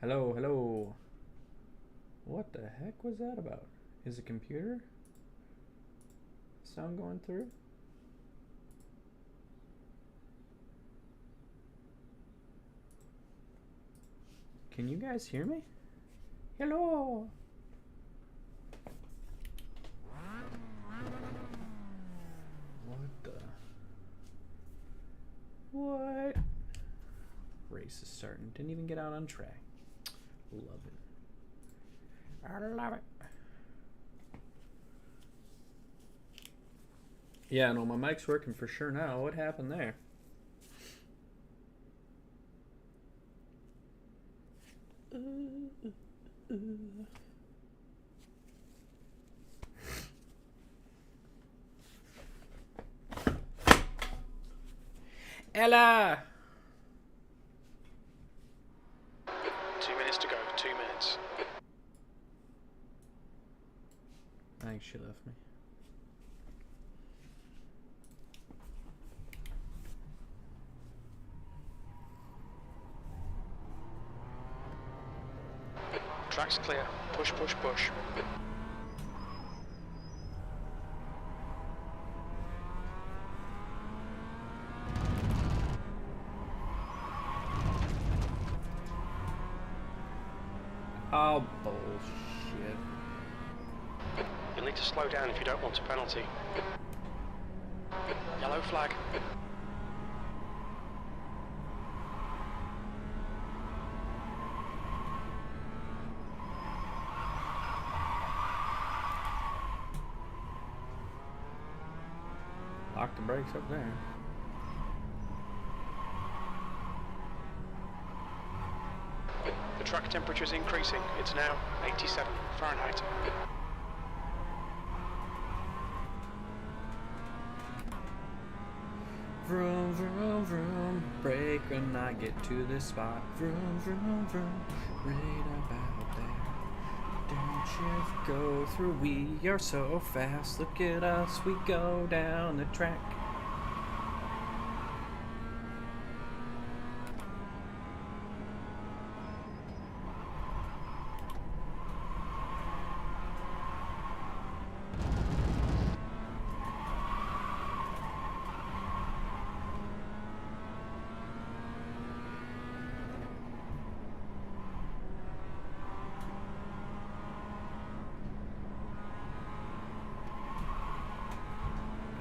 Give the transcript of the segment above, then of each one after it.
Hello, hello. What the heck was that about? Is the computer sound going through? Can you guys hear me? Hello. What the? What? Race is starting. Didn't even get out on track. Love it. I love it. Yeah, no, my mic's working for sure now. What happened there? Ella! 2 minutes to go, 2 minutes. I think she left me. Track's clear. Push, push, push. Oh, bullshit. You'll need to slow down if you don't want a penalty. Yellow flag. Lock the brakes up there. The track temperature is increasing. It's now 87 Fahrenheit. Vroom, vroom, vroom. Brake when I get to this spot. Vroom, vroom, vroom. Right about there. Don't you go through. We are so fast. Look at us. We go down the track.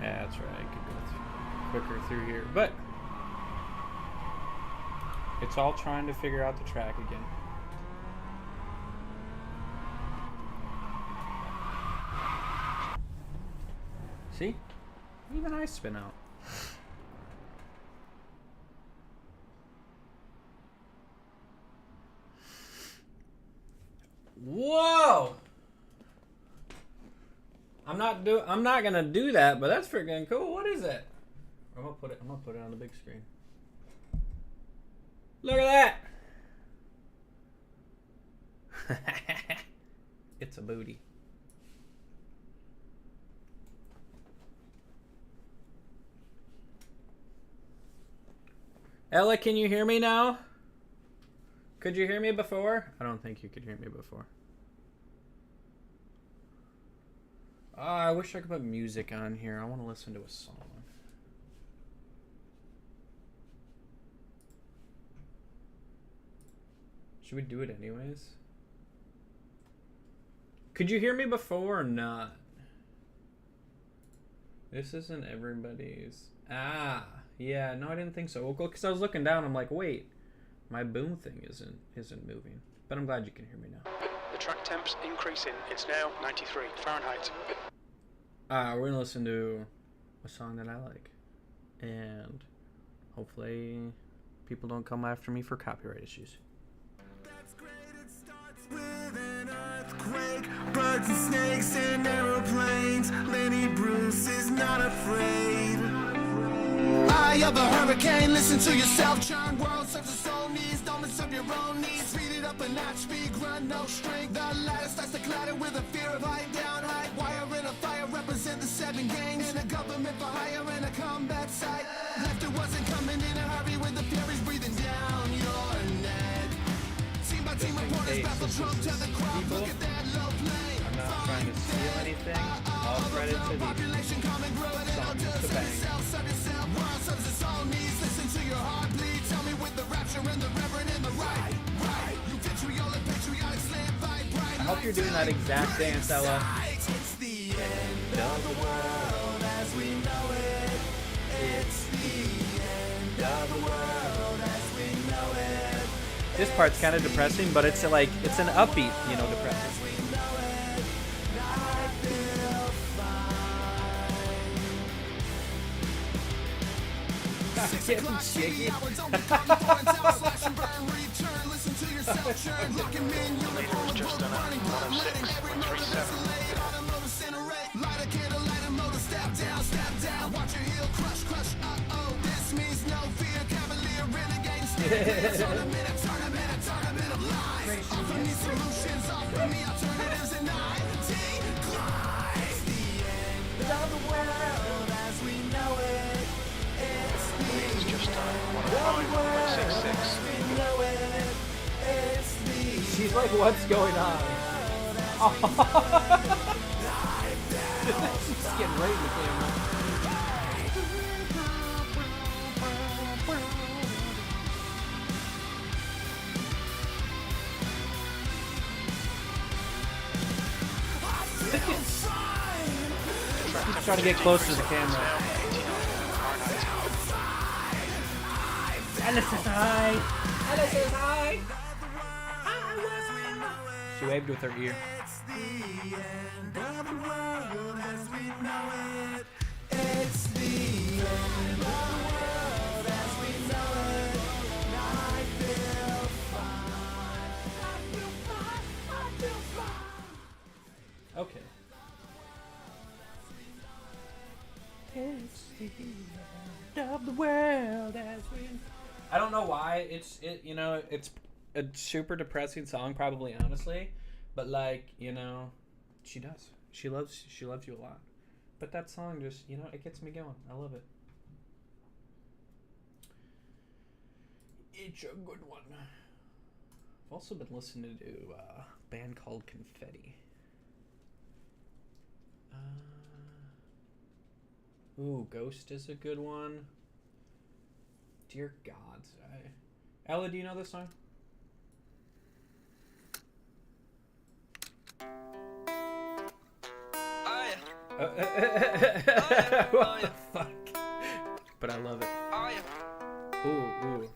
Yeah, that's right. I could go quicker through here. But it's all trying to figure out the track again. See? Even I spin out. Whoa! I'm not gonna do that, but that's freaking cool. What is it? I'm gonna put it on the big screen. Look at that! It's a booty. Ella, can you hear me now? Could you hear me before? I don't think you could hear me before. Oh, I wish I could put music on here. I want to listen to a song. Should we do it anyways? Could you hear me before or not? This isn't everybody's. Ah, yeah. No, I didn't think so. Well, because I was looking down, I'm like, wait, my boom thing isn't moving. But I'm glad you can hear me now. The track temp's increasing. It's now 93 Fahrenheit. We're gonna listen to a song that I like, and hopefully people don't come after me for copyright issues. That's great, it starts with an earthquake, birds and snakes and aeroplanes. Lenny Bruce is not afraid. Eye of a hurricane, listen to yourself, churn world, serves the soul needs, don't mess up your own needs. Speed it up a notch, speed, grunt, no strength. The ladder starts to clatter with a fear of height, down height. Wire in a fire, represent the 7 gangs. In a government for hire and a combat site. Laughter wasn't coming in a hurry with the furies breathing down your neck. Team by team hey, since this is people, I'm not trying to steal anything. All credit to the song. It's a banger. I hope you're doing that exact dance, Ella. It's the end of the world as we know it. It's the end of the world as we know it. This part's kind of depressing, but it's like it's an upbeat, you know, depressing. Getting shaky. The leader has just done a 106.36. She's like, what's going on? She's getting right in the camera. She's trying to get close to the camera. Alice is high. Alice is high. She waved with her ear. It's the end of the world as we know it. It's the end of the world as we know it. I feel fine. I feel fine. I feel fine. Okay. It's the end of the world as we. I don't know why it's a super depressing song, probably, honestly, but like, you know, she does. She loves you a lot. But that song just, you know, it gets me going. I love it. It's a good one. I've also been listening to a band called Confetti. Ooh, Ghost is a good one. Dear God. Ella, do you know this song? What the fuck? But I love it. Ooh.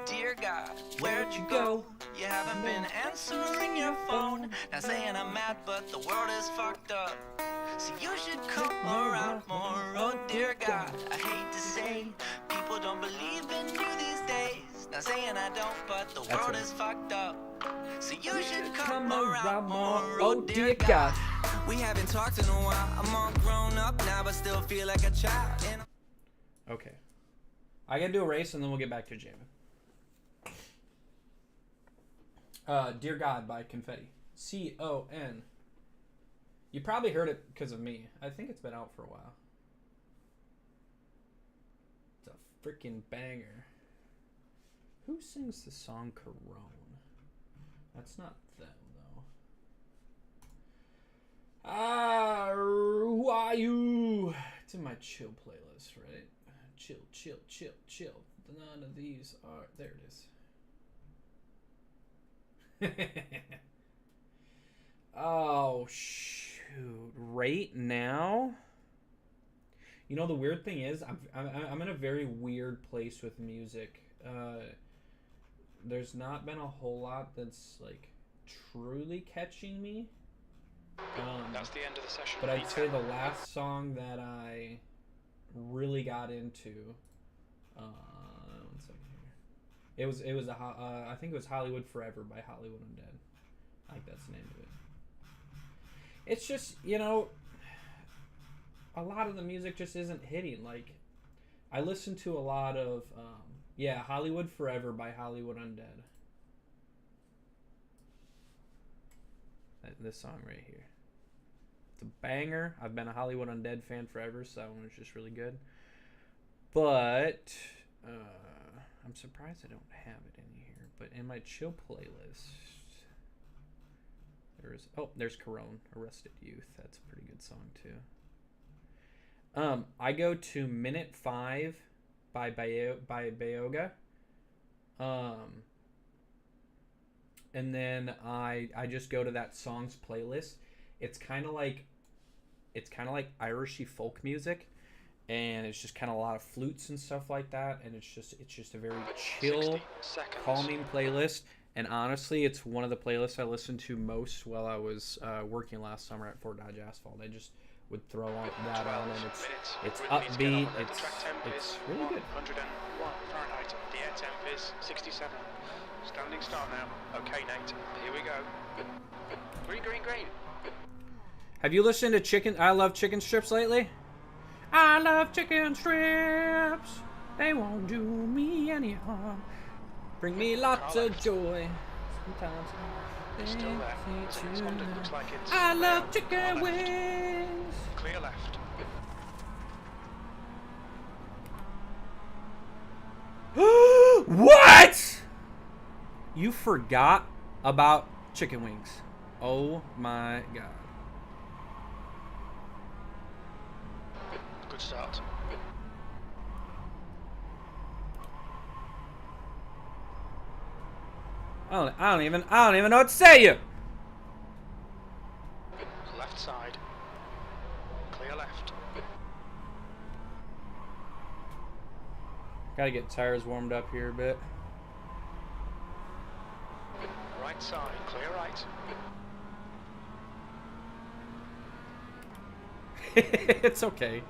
Dear God, where'd you go? You haven't been answering your phone. Not saying I'm mad, but the world is fucked up. So you should come around more. Oh dear God, I hate to say, people don't believe in you these days. Not saying I don't, but the world is fucked up. So you should come around more. Oh dear God. We haven't talked in a while. I'm all grown up now, but still feel like a child. Okay. I gotta do a race and then we'll get back to jamming. Dear God by Confetti. C-O-N. You probably heard it because of me. I think it's been out for a while. It's a freaking banger. Who sings the song Corone? That's not them, though. Who are you? It's in my chill playlist, right? Chill. None of these are... There it is. Oh, shoot. Right now? You know, the weird thing is, I'm in a very weird place with music. There's not been a whole lot that's, like, truly catching me. That's the end of the session. But I'd say the last song that I really got into, one second here. It was I think it was Hollywood Forever by Hollywood Undead. I think that's the name of it. It's just, you know, a lot of the music just isn't hitting. Like, I listen to a lot of, Hollywood Forever by Hollywood Undead. This song right here. It's a banger. I've been a Hollywood Undead fan forever, so that one was just really good. But I'm surprised I don't have it in here. But in my chill playlist, There's Corone, Arrested Youth. That's a pretty good song too. I go to minute 5 by Bayoga. And then I just go to that song's playlist. It's kind of like Irishy folk music, and it's just kind of a lot of flutes and stuff like that, and it's just a very chill, calming playlist. And honestly, it's one of the playlists I listened to most while I was working last summer at Fort Dodge Asphalt. I just would throw that on, and it's upbeat. It's really good. 101 Fahrenheit. The air temp is 67. Standing start now. Okay, Nate. Here we go. Green, green, green. Have you listened to I Love Chicken Strips lately? I love chicken strips. They won't do me any harm. Bring me lots of joy. Sometimes It's still there. The respondent looks like it's I love down. chicken Far left. wings. Clear left. What? You forgot about chicken wings. Oh my god. Good start. I don't even know what to say to you. Left side. Clear left. Gotta get tires warmed up here a bit. Right side. Clear right. It's okay.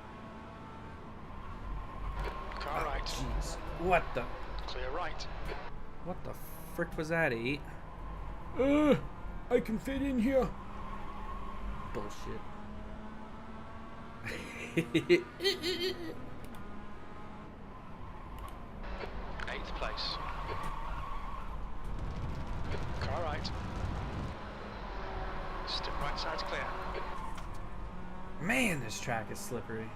Car right. Jeez. What the Clear right. frick was that, 8? I can fit in here. Bullshit. 8th place. Car right. Step right side's clear. Man, this track is slippery.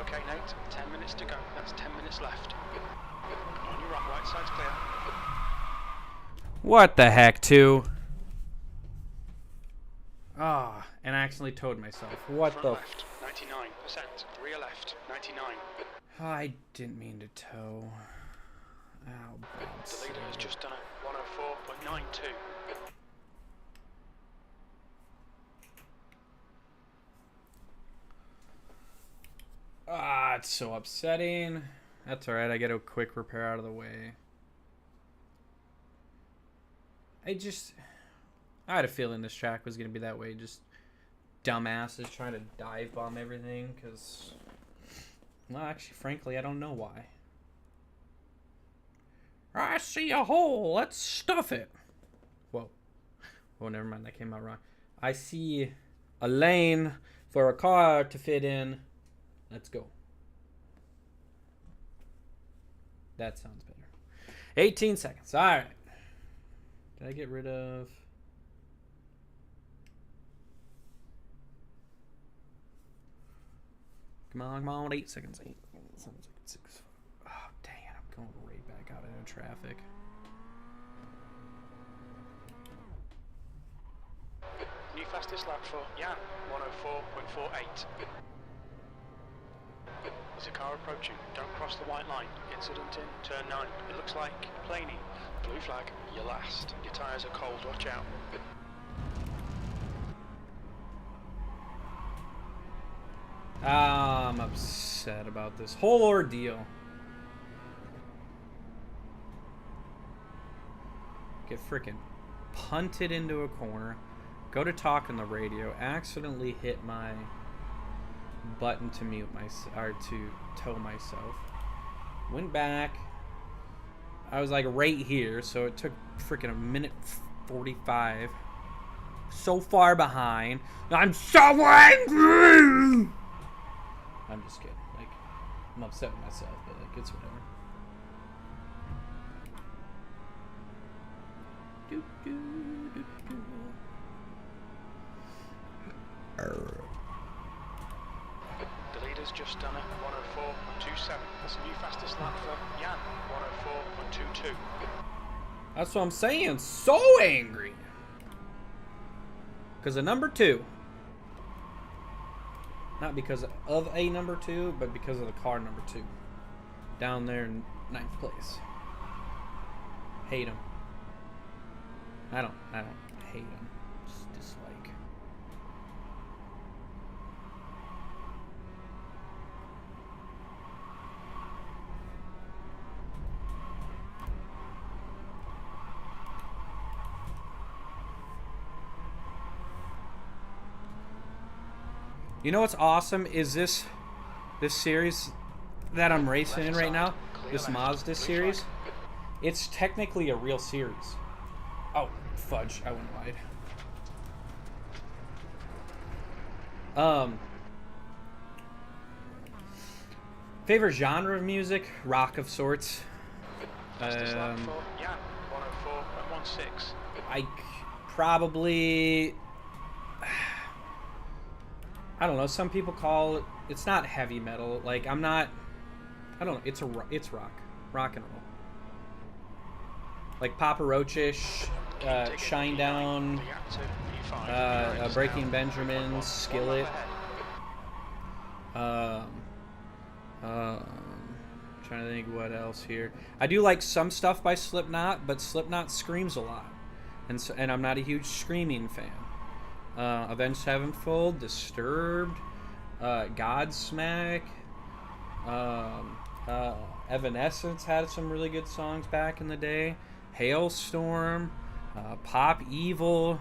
Okay, Nate. 10 minutes to go. That's 10 minutes left. On your right side's clear. What the heck, too? Ah, and I accidentally towed myself. What Front the left, 99%. Rear left, 99. I didn't mean to tow. Ow, The leader has just done a 104.92. Ah, it's so upsetting. That's alright, I get a quick repair out of the way. I had a feeling this track was going to be that way. Just dumbasses trying to dive bomb everything, because... Well, actually, frankly, I don't know why. I see a hole, let's stuff it. Whoa. Oh, never mind, that came out wrong. I see a lane for a car to fit in. Let's go. That sounds better. 18 seconds. All right. Did I get rid of... Come on, 8 seconds. 8 sounds like 6. Oh, dang it. I'm going right back out into traffic. New fastest lap for Jan, 104.48. There's a car approaching. Don't cross the white line. Incident in turn 9. It looks like Planey. Blue flag. You're last. Your tyres are cold. Watch out. I'm upset about this whole ordeal. Get freaking punted into a corner. Go to talk on the radio. Accidentally hit my button to mute or to tow myself. Went back. I was like right here, so it took freaking a minute 45. So far behind. I'm so angry. I'm just kidding. I'm upset with myself, but like, it's whatever. Do, do, do, do. The leader's just done a 104.27. That's a new fastest lap for Jan. 104.22. That's what I'm saying. So angry. Because of number 2. Not because of a number 2, but because of the car number 2. Down there in 9th place. Hate him. I don't hate him. Just dislike. You know what's awesome is this series that I'm racing in right now, this Mazda series. It's technically a real series. Oh, fudge, I went wide. Favorite genre of music? Rock of sorts. Fastest lap for Jan. 104.16. Probably, I don't know, some people call it, it's not heavy metal. Like, I'm not, I don't know, it's rock and roll. Like Papa Roach-ish, Shinedown, Breaking Benjamin, Skillet. Trying to think what else here. I do like some stuff by Slipknot, but Slipknot screams a lot, and I'm not a huge screaming fan. Avenged Sevenfold, Disturbed, Godsmack, Evanescence had some really good songs back in the day. Hailstorm, Pop Evil,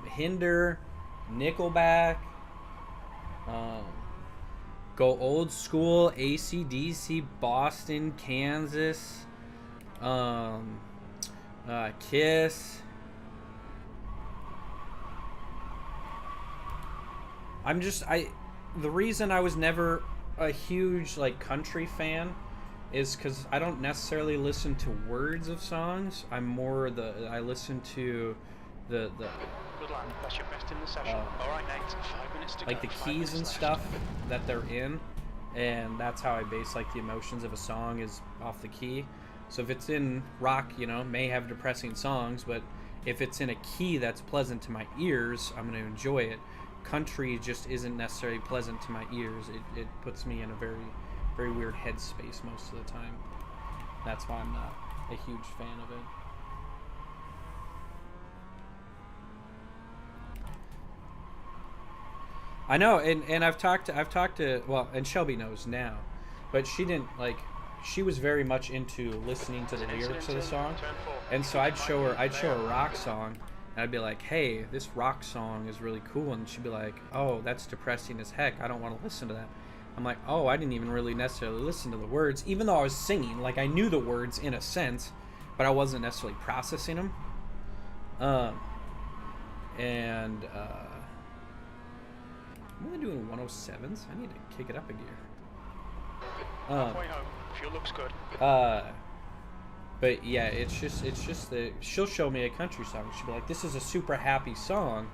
Hinder, Nickelback, go old school, AC/DC, Boston, Kansas, Kiss. The reason I was never a huge like country fan is because I don't necessarily listen to words of songs. I listen to the Good lap. That's your best in the session. All right, Nate. 5 minutes to like go. the 5 keys minutes and left. stuff that they're in, and that's how I base like the emotions of a song is off the key. So if it's in rock, may have depressing songs, but if it's in a key that's pleasant to my ears, I'm going to enjoy it. Country just isn't necessarily pleasant to my ears. It puts me in a very, very weird headspace most of the time. That's why I'm not a huge fan of it. I know, and I've talked to well, and Shelby knows now, but she didn't like. She was very much into listening to the lyrics of the song, and so I'd show her a rock song, and I'd be like, "Hey, this rock song is really cool," and she'd be like, "Oh, that's depressing as heck. I don't want to listen to that." I'm like, "Oh, I didn't even really necessarily listen to the words, even though I was singing. Like I knew the words in a sense, but I wasn't necessarily processing them." Am I doing 107s? I need to kick it up a gear. Halfway home. Fuel looks good. But yeah, it's just that she'll show me a country song. She'll be like, "This is a super happy song,"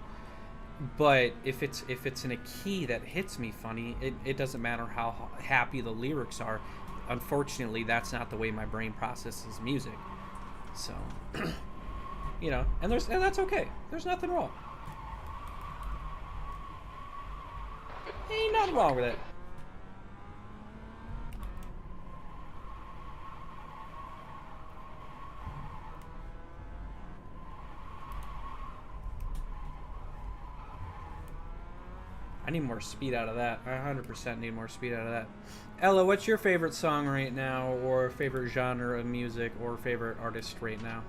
but if it's in a key that hits me funny, it doesn't matter how happy the lyrics are. Unfortunately, that's not the way my brain processes music. So, and that's okay. There's nothing wrong. Ain't nothing wrong with it. I need more speed out of that. I 100% need more speed out of that. Ella, what's your favorite song right now, or favorite genre of music, or favorite artist right now?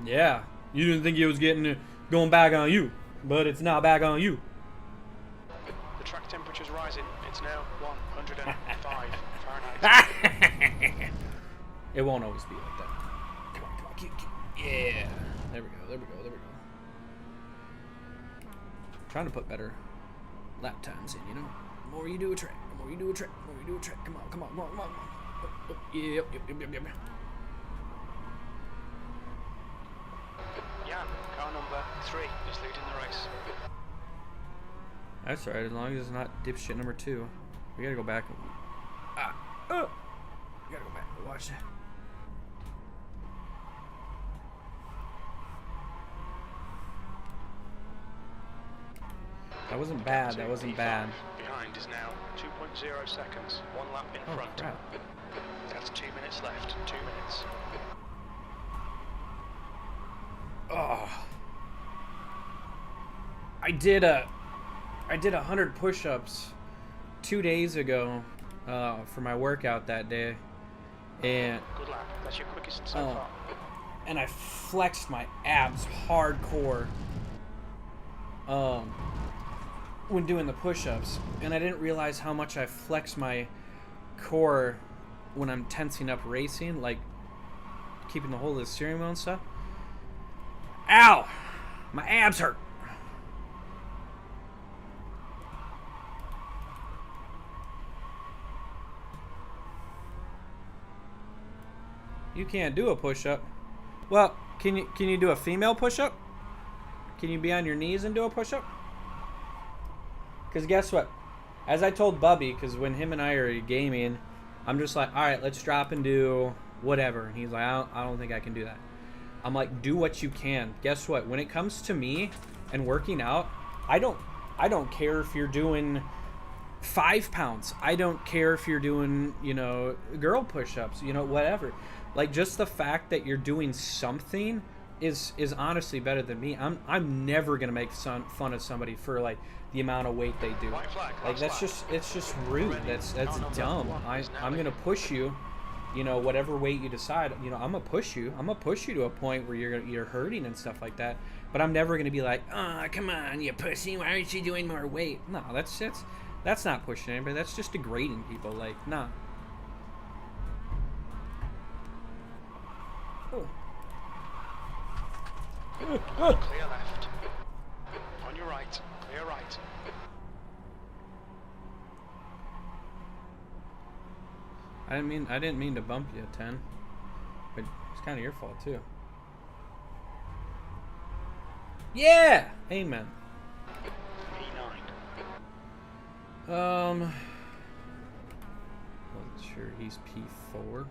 Yeah, you didn't think it was going back on you, but it's not back on you. The track temperature's rising. It's now 105 Fahrenheit. It won't always be like that. Come on, come on, keep. Yeah. There we go, there we go, there we go. Trying to put better lap times in, you know? The more you do a track, the more you do a track, the more you do a track. Come on, come on, come on, come on. Oh, yep, yep, yep, yep, yep. Jan, car number 3 is leading the race. That's alright, as long as it's not dipshit number 2. We gotta go back. We gotta go back and watch that. That wasn't bad, that wasn't bad. Behind is now 2.0 seconds, 1 lap in Oh, front. crap. That's 2 minutes left, 2 minutes. Oh. I did 100 push-ups 2 days ago for my workout that day, and Good lap, that's your quickest so far. and I flexed my abs hardcore when doing the push-ups, and I didn't realize how much I flex my core when I'm tensing up racing, like keeping the hold of the steering wheel and stuff. Ow! My abs hurt. You can't do a push-up. Well, can you do a female push-up? Can you be on your knees and do a push-up? Because guess what? As I told Bubby, because when him and I are gaming, I'm just like, all right, let's drop and do whatever. And he's like, I don't think I can do that. I'm like, do what you can. Guess what? When it comes to me and working out, I don't care if you're doing 5 pounds. I don't care if you're doing, girl push-ups, whatever. Like, just the fact that you're doing something is honestly better than me. I'm never gonna make fun of somebody for like the amount of weight they do. White flag, Like, that's just rude. That's dumb. I'm gonna push you, whatever weight you decide. I'm gonna push you. I'm gonna push you to a point where you're hurting and stuff like that. But I'm never gonna be like, oh, come on, you pussy. Why aren't you doing more weight? No, that's not pushing anybody. That's just degrading people. Like, nah. Oh. Clear left. On your right, clear right. I didn't mean to bump you, 10. But it's kind of your fault too. Yeah! Amen. P9. Wasn't sure he's P4.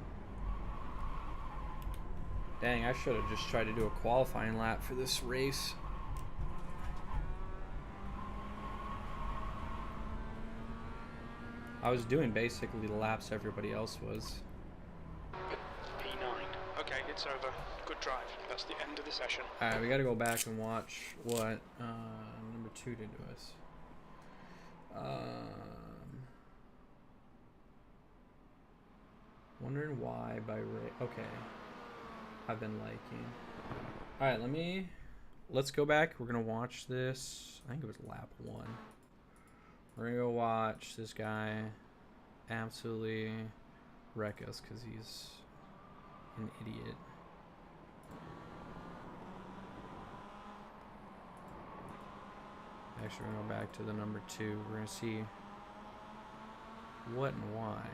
Dang, I should have just tried to do a qualifying lap for this race. I was doing basically the laps everybody else was. P9. Okay, it's over. Good drive. That's the end of the session. Alright, we gotta go back and watch what number 2 did to us. Wondering why by Ray. Okay. I've been liking. Alright, let's go back. We're gonna watch this. I think it was lap 1. We're gonna go watch this guy absolutely wreck us because he's an idiot. Actually, we're gonna go back to the number 2. We're gonna see what and why.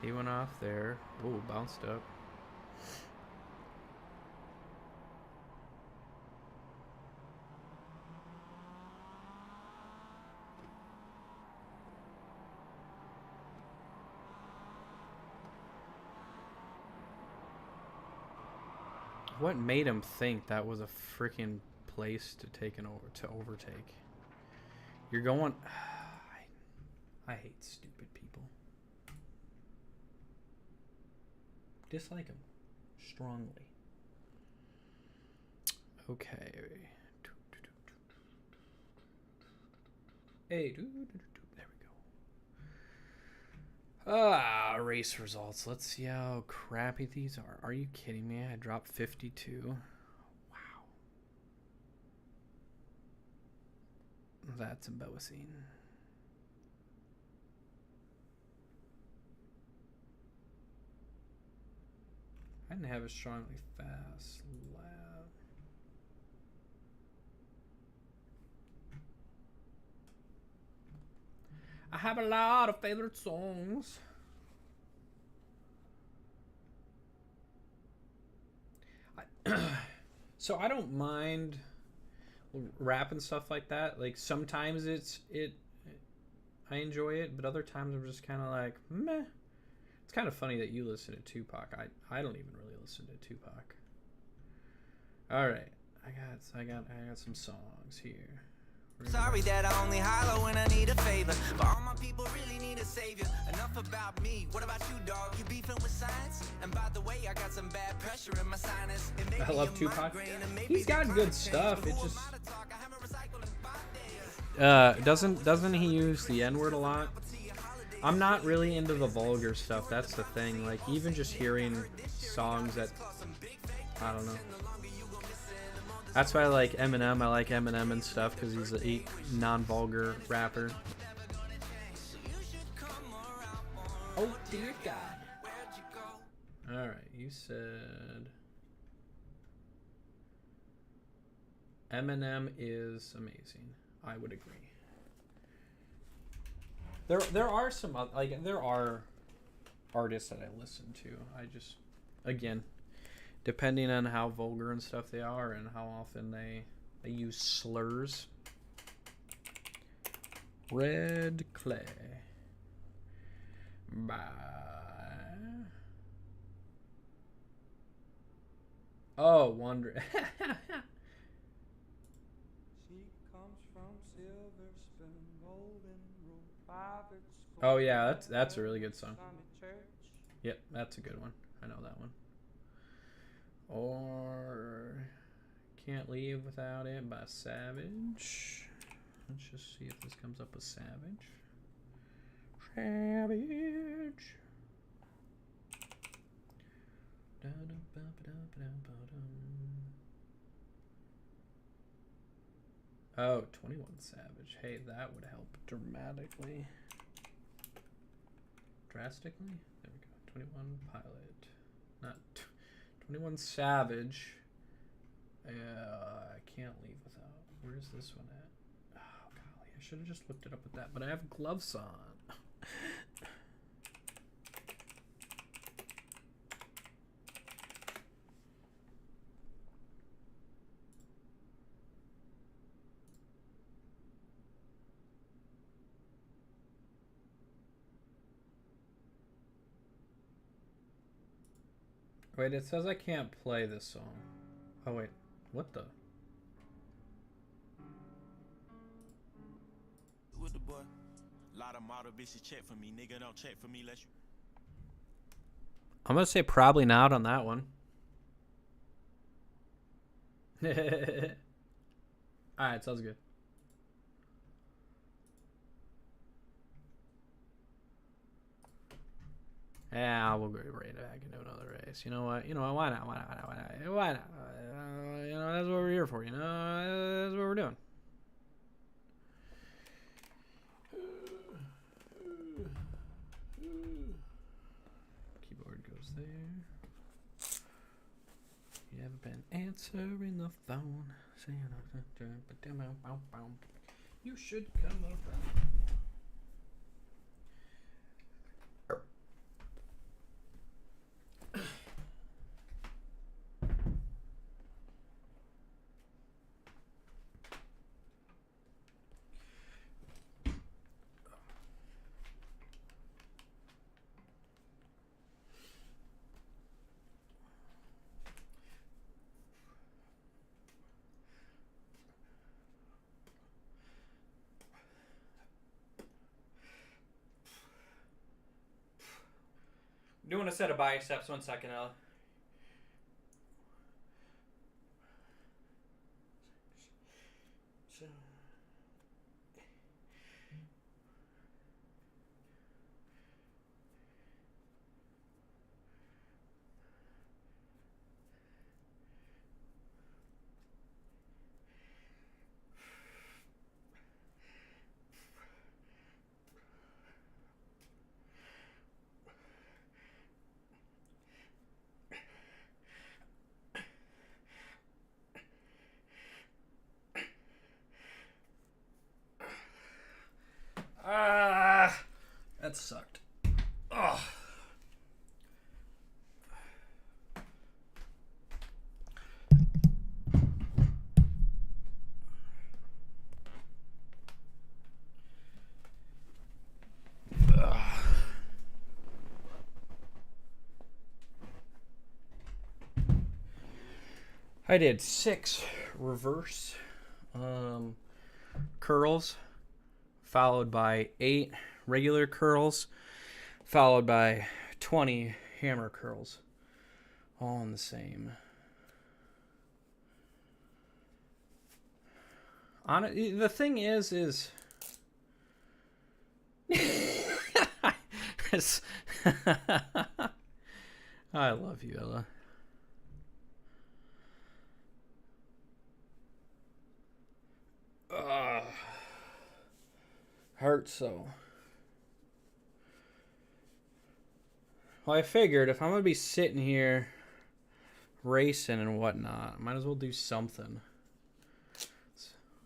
He went off there. Ooh, bounced up. What made him think that was a freaking place to overtake? You're going. I hate stupid people. Dislike him strongly. Okay. Hey, there we go. Race results. Let's see how crappy these are. Are you kidding me? I dropped 52. Wow. That's embarrassing. I didn't have a strongly fast loud. I have a lot of favorite songs. So I don't mind rap and stuff like that. Like sometimes I enjoy it, but other times I'm just kind of like meh. It's kind of funny that you listen to Tupac. I don't even really listen to Tupac. All right, I got some songs here. Sorry that I only holler when I need a favor, but all my people really need a savior. Enough about me, what about you, dog? You beefing with science? And by the way, I got some bad pressure in my sinus. I love Tupac. He's got good stuff. It just doesn't he use the N-word a lot? I'm not really into the vulgar stuff. That's the thing. Like even just hearing songs that I don't know. That's why I like Eminem. I like Eminem and stuff because he's a non-vulgar rapper. Oh dear God. All right, you said Eminem is amazing. I would agree. There are some there are artists that I listen to. I just again. Depending on how vulgar and stuff they are and how often they use slurs. Red Clay. Bye. Oh, Wonder. Oh yeah, that's a really good song. Yep, that's a good one. I know that one. Or Can't Leave Without It by Savage. Let's just see if this comes up with Savage. Savage. Oh, 21 Savage. Hey, that would help dramatically. Drastically? There we go. 21 Pilot. Not 21 Savage. I can't leave without. Where's this one at? Oh, golly. I should have just looked it up with that, but I have gloves on. Wait, it says I can't play this song. Oh, wait. What the? With the boy. Lot of model bitches check for me. Nigga don't check for me unless you. I'm going to say probably not on that one. Alright, sounds good. Yeah, we'll go right back into another race. You know what? Why not? Why not? That's what we're here for. That's what we're doing. Keyboard goes there. You haven't been answering the phone. You should come around. Doing a set of biceps. 1 second, Ella. that sucked. Ugh. I did 6 reverse curls, followed by 8 regular curls, followed by 20 hammer curls, all in the same. The thing is I love you, Ella. Hurts so. Well, I figured if I'm gonna be sitting here racing and whatnot, I might as well do something.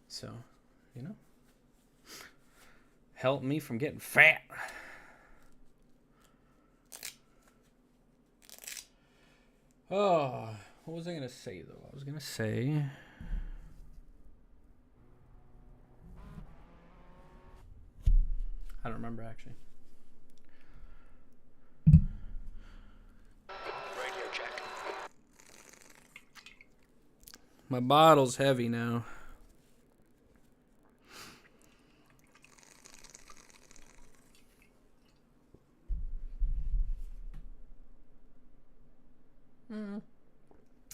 So, you know, help me from getting fat. Oh, what was I gonna say though? I was gonna say. I don't remember actually. Radio check. My bottle's heavy now.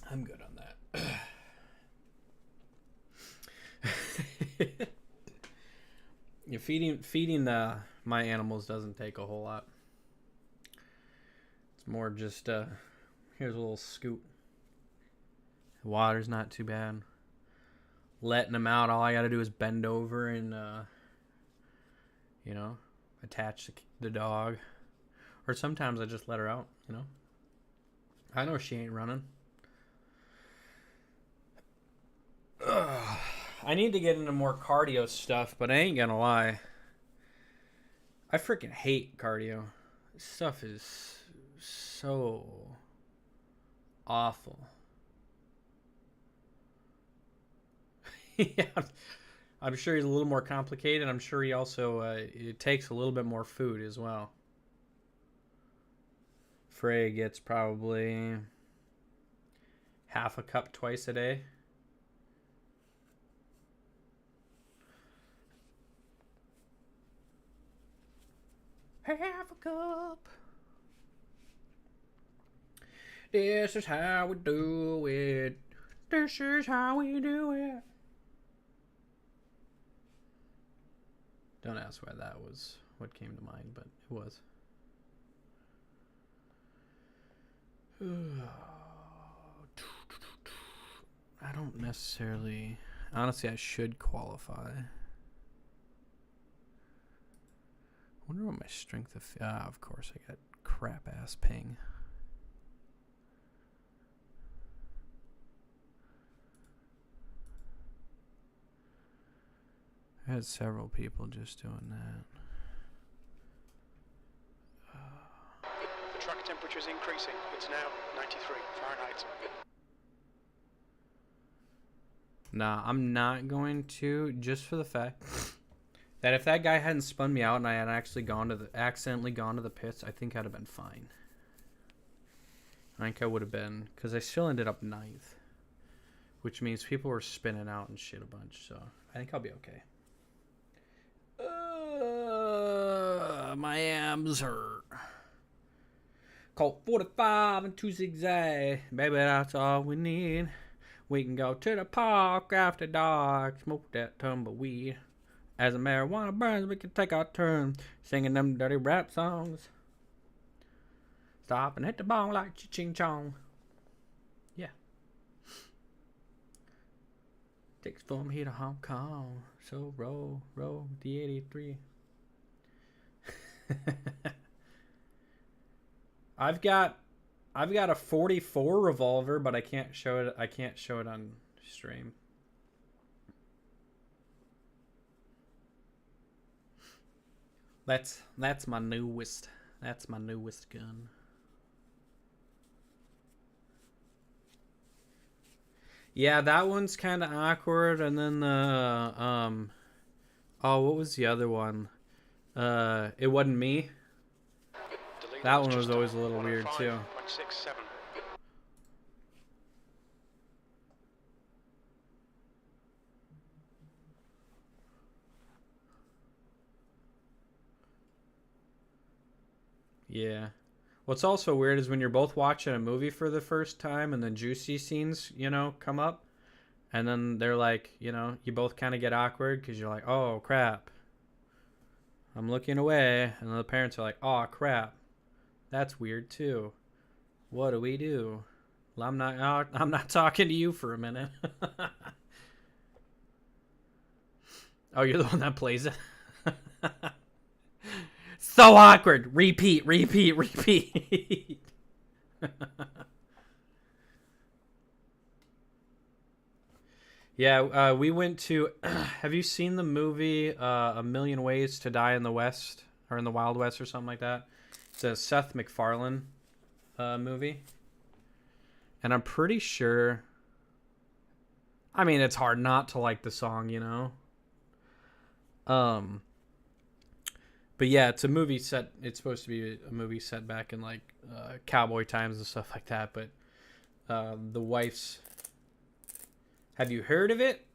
I'm good on that. Yeah, feeding my animals doesn't take a whole lot. It's more just here's a little scoop. The water's not too bad. Letting them out, all I got to do is bend over and you know, attach the dog. Or sometimes I just let her out, you know. I know she ain't running. Ugh. I need to get into more cardio stuff, but I ain't gonna lie. I freaking hate cardio. This stuff is so awful. Yeah, I'm sure he's a little more complicated. I'm sure he also it takes a little bit more food as well. Frey gets probably half a cup twice a day. Half a cup. This is how we do it. This is how we do it. Don't ask why that was what came to mind, but it was. I don't necessarily... Honestly, I should qualify. I wonder what my strength of... of course, I got crap-ass ping. I had several people just doing that. The track temperature is increasing. It's now 93 Fahrenheit. Nah, I'm not going to, just for the fact that if that guy hadn't spun me out and I had actually accidentally gone to the pits, I think I'd have been fine. I think I would have been, because I still ended up 9th, which means people were spinning out and shit a bunch, so I think I'll be okay. My abs hurt. Colt 45 and 2 zigzag. Baby, that's all we need. We can go to the park after dark, smoke that tumbleweed. As the marijuana burns, we can take our turn singing them dirty rap songs. Stop and hit the bong like ching chong. Yeah. Takes from here to Hong Kong. So roll the 83. I've got a 44 revolver, but I can't show it. I can't show it on stream. That's my newest. That's my newest gun. Yeah, that one's kind of awkward, and then the oh, what was the other one? It wasn't me. The That leader one was just always a done little weird, 105, too. 167. Yeah. What's also weird is when you're both watching a movie for the first time, and then juicy scenes, come up, and then they're like, you both kind of get awkward because you're like, oh crap, I'm looking away, and the parents are like, oh crap, that's weird too. What do we do? Well, I'm not talking to you for a minute. Oh, you're the one that plays it. So awkward. Repeat. Yeah, we went to. Have you seen the movie A Million Ways to Die in the West or in the Wild West or something like that? It's a Seth MacFarlane movie, and I'm pretty sure. I mean, it's hard not to like the song, But yeah, it's a movie set. It's supposed to be a movie set back in like cowboy times and stuff like that. But the wife's. Have you heard of it?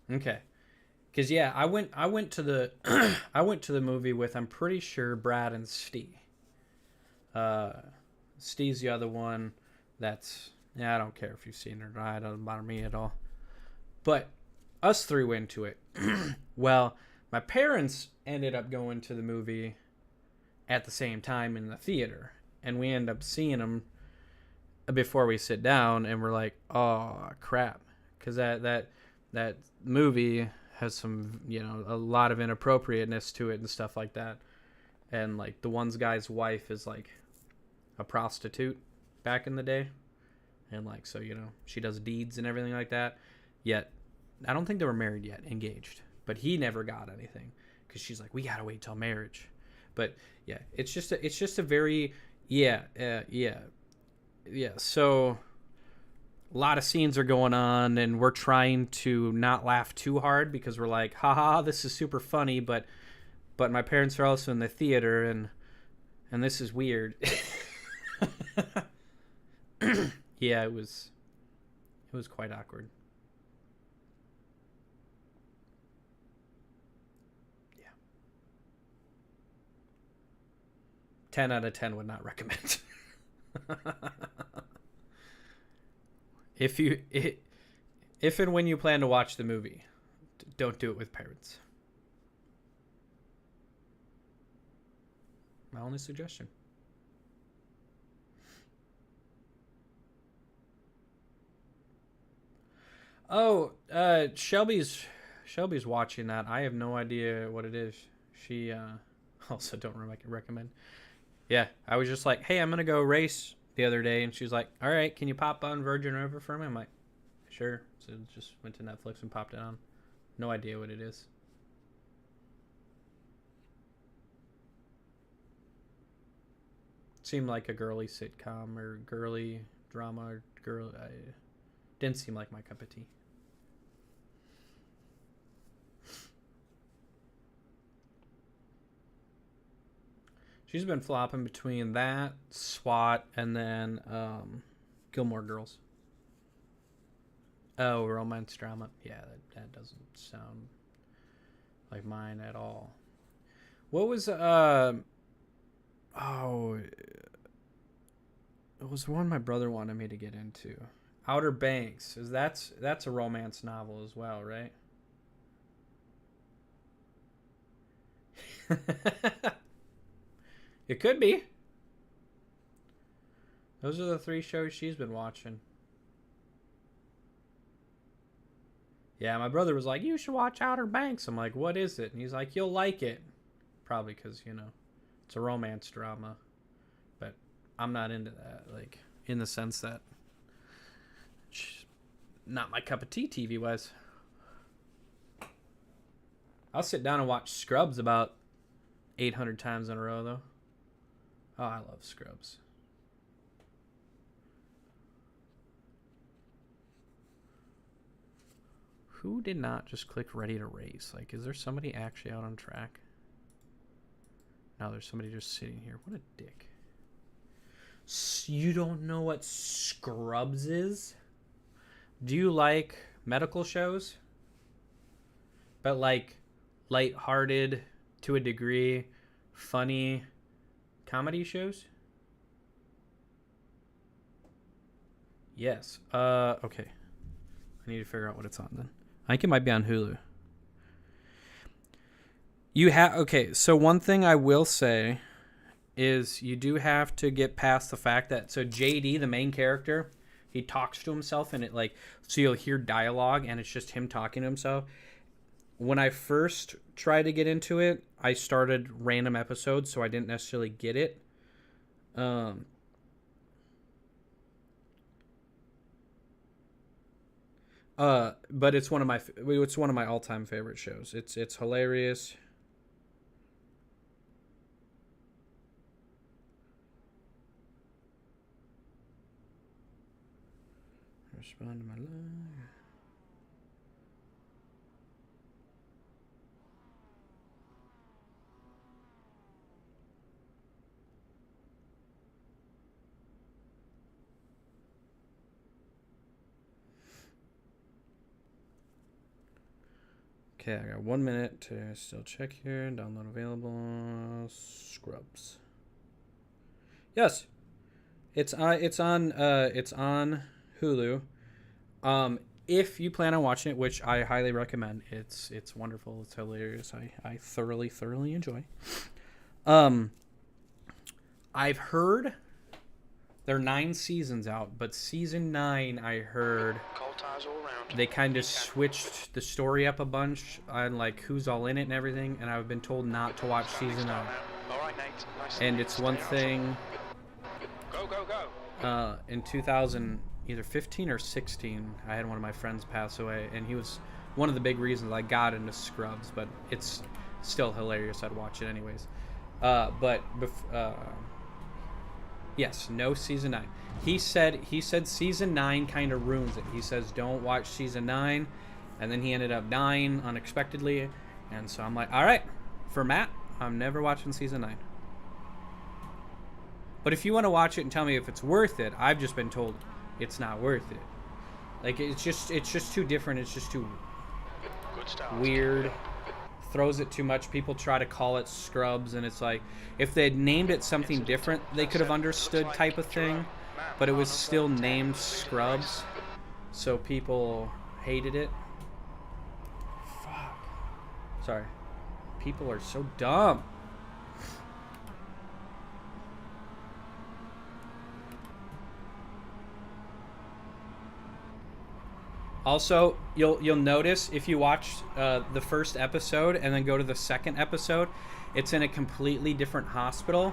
Okay. Cause yeah, I went to the I went to the movie with, I'm pretty sure, Brad and Steve. Steve's the other one. That's, yeah, I don't care if you've seen it or not. It doesn't bother me at all. But us three went to it. Well, my parents ended up going to the movie at the same time in the theater, and we end up seeing them before we sit down, and we're like, oh crap, because that movie has some, a lot of inappropriateness to it and stuff like that. And like the one guy's wife is like a prostitute back in the day. And like, so, she does deeds and everything like that. Yet, I don't think they were married yet, engaged. But he never got anything because she's like, we got to wait till marriage. But yeah, it's just a very, yeah. So a lot of scenes are going on, and we're trying to not laugh too hard because we're like, haha, this is super funny, but my parents are also in the theater, and this is weird. Yeah, it was quite awkward. Yeah. 10 out of 10 would not recommend. If and when you plan to watch the movie, don't do it with parents. My only suggestion. Oh, Shelby's watching that. I have no idea what it is. She also don't recommend. Yeah, I was just like, hey, I'm gonna go race the other day, and she was like, all right, can you pop on Virgin River for me? I'm like, sure. So just went to Netflix and popped it on. No idea what it is. Seemed like a girly sitcom or girly drama or girl. Didn't seem like my cup of tea. She's been flopping between that, SWAT, and then Gilmore Girls. Oh, romance drama. Yeah, that doesn't sound like mine at all. What was it was one my brother wanted me to get into. Outer Banks. That's a romance novel as well, right? It could be. Those are the 3 shows she's been watching. Yeah, my brother was like, you should watch Outer Banks. I'm like, what is it? And he's like, you'll like it. Probably because, you know, it's a romance drama. But I'm not into that. Like, in the sense that it's not my cup of tea TV-wise. I'll sit down and watch Scrubs about 800 times in a row, though. Oh, I love Scrubs. Who did not just click ready to race? Like, is there somebody actually out on track? No, there's somebody just sitting here. What a dick. You don't know what Scrubs is? Do you like medical shows? But like lighthearted to a degree, funny comedy shows? Yes. Okay. I need to figure out what it's on then. I think it might be on Hulu. Okay, so one thing I will say is you do have to get past the fact that, so JD, the main character, he talks to himself, and it like, so you'll hear dialogue and it's just him talking to himself. When I first tried to get into it, I started random episodes, so I didn't necessarily get it. But it's one of my all-time favorite shows. It's hilarious. Respond to my live. Okay, I got 1 minute to still check here. Download available. Scrubs. Yes, it's on Hulu. If you plan on watching it, which I highly recommend, it's wonderful. It's hilarious. I thoroughly enjoy. I've heard there are 9 seasons out, but season 9 I heard Cold tires all around. they kind of switched the story up a bunch on like who's all in it and everything, and I've been told not to watch season 9. All right, Nate. Nice And it's one thing. Go, go, go. In 2000, either 15 or 16, I had one of my friends pass away, and he was one of the big reasons I got into Scrubs. But it's still hilarious. I'd watch it anyways. Yes, no season 9. He said season 9 kind of ruins it. He says don't watch season 9, and then he ended up dying unexpectedly, and so I'm like, all right, for Matt, I'm never watching season 9. But if you want to watch it and tell me if it's worth it, I've just been told it's not worth it. Like it's just too different. It's just too Good start. weird. Throws it too much. People try to call it Scrubs, and it's like if they had named it something different, they could have understood type of thing. But it was still named Scrubs, so people hated it. Fuck. Sorry. People are so dumb. Also, you'll notice if you watch the first episode and then go to the second episode, it's in a completely different hospital.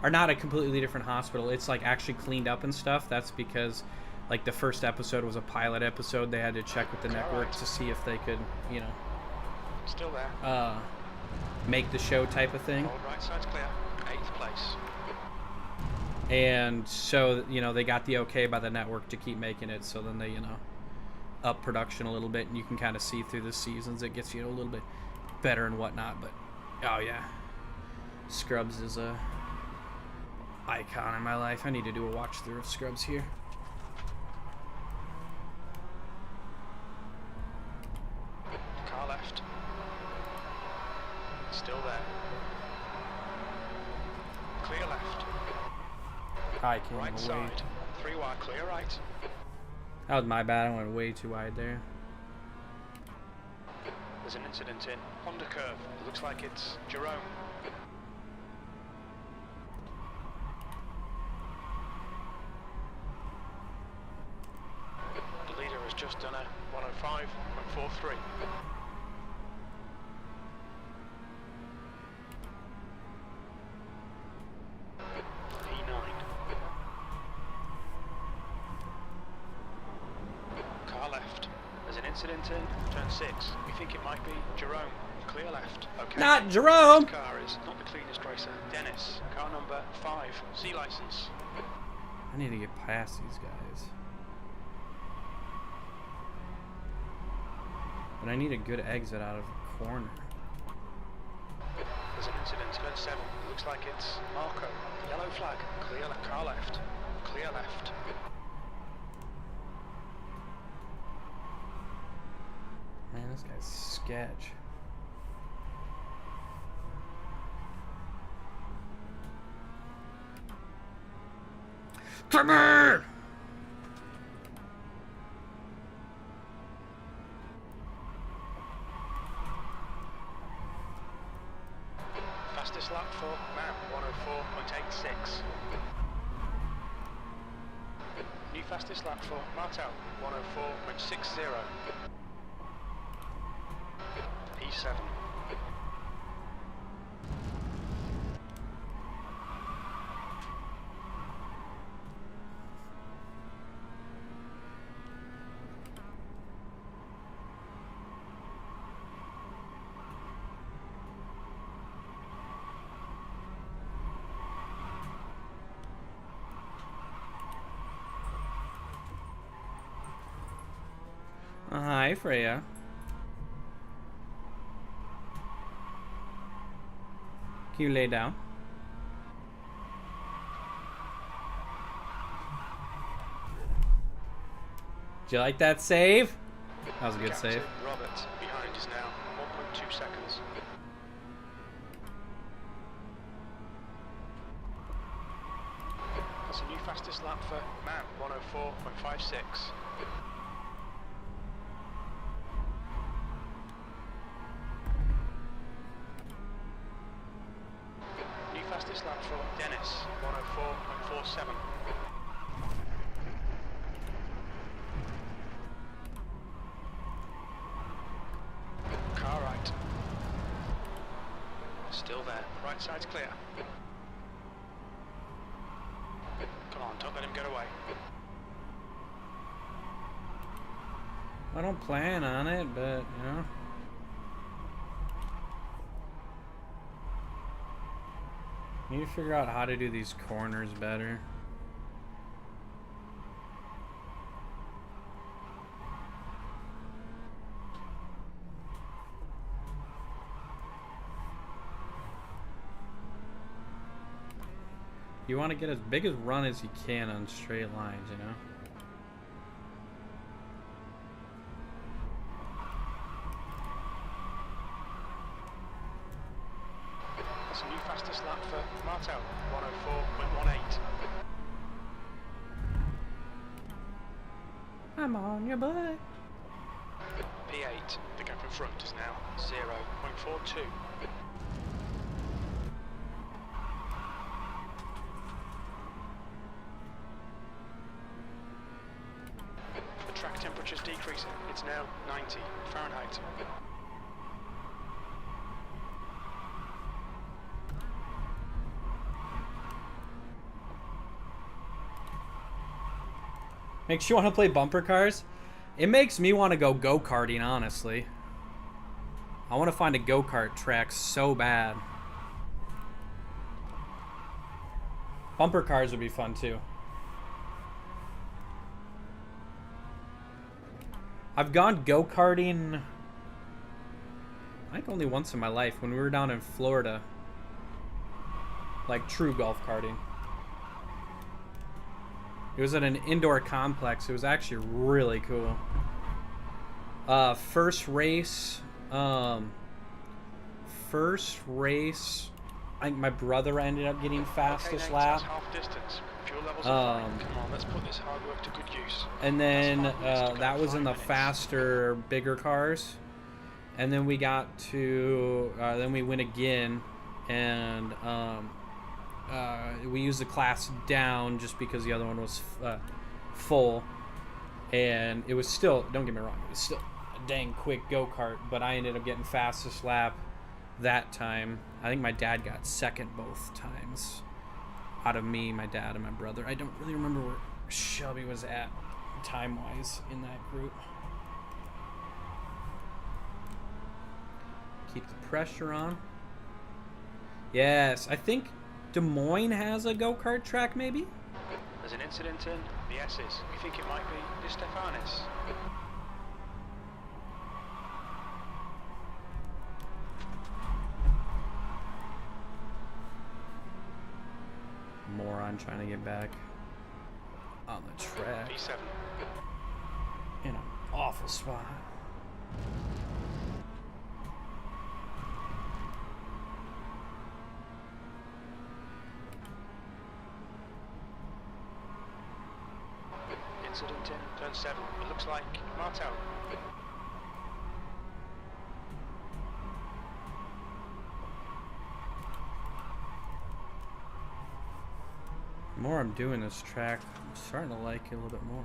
Or not a completely different hospital. It's like actually cleaned up and stuff. That's because like the first episode was a pilot episode. They had to check with the network to see if they could, you know, Still there. make the show type of thing. Hold right side's clear. 8th place. And so, you know, they got the okay by the network to keep making it. So then they, you know, up production a little bit, and you can kind of see through the seasons. It gets, you know, a little bit better and whatnot. But oh yeah, Scrubs is a icon in my life. I need to do a watch through of Scrubs here. Car left. Still there. Clear left. I can't Right wait. side. 3 wide clear right. That was my bad. I went way too wide there. There's an incident in Honda curve. It looks like it's Jerome. The leader has just done a 105.43. Incident in turn 6. We think it might be Jerome. Clear left. Okay. Not Jerome! This car is not the cleanest racer. Dennis. Car number 5. C license. I need to get past these guys. But I need a good exit out of a corner. There's an incident. Turn 7. Looks like it's Marco. Yellow flag. Clear left. Car left. Clear left. Man, this guy's sketch. Come here! Fastest lap for Map 104.86. New fastest lap for Martel 104.60. P7. Hi, Freya. Can you lay down? Did you like that save? That was a good Captain save. Robert behind is now 1.2 seconds. That's a new fastest lap for Man 104.56. New fastest lap for Dennis 104.47. Car right. Still there. Right side's clear. Come on, don't let him get away. I don't plan on it, but you know. Need to figure out how to do these corners better. You want to get as big a run as you can on straight lines, you know? That's a new fastest lap for Martel 104.18. I'm on your butt. P8, the gap in front is now 0.42. The track temperature's decreasing. It's now 90 Fahrenheit. Makes you want to play bumper cars? It makes me want to go go-karting, honestly. I want to find a go-kart track so bad. Bumper cars would be fun too. I've gone go-karting, I think only once in my life, when we were down in Florida. Like true golf karting. It was at an indoor complex. It was actually really cool. First race, I think my brother ended up getting fastest lap. Half distance. Fuel levels are fine. Come on, let's put this hard work to good use. And then that was in the faster, bigger cars. And then we got to, then we went again, and we used the class down just because the other one was full. And it was still, don't get me wrong, it was still a dang quick go-kart, but I ended up getting fastest lap that time. I think my dad got second both times. Out of me, my dad, and my brother. I don't really remember where Shelby was at time-wise in that group. Keep the pressure on. Yes, I think Des Moines has a go-kart track, maybe? There's an incident in the S's. We think it might be Di Stefanis. Moron trying to get back on the track. P7. In an awful spot. Incident in turn 7. It looks like Martel. The more I'm doing this track, I'm starting to like it a little bit more.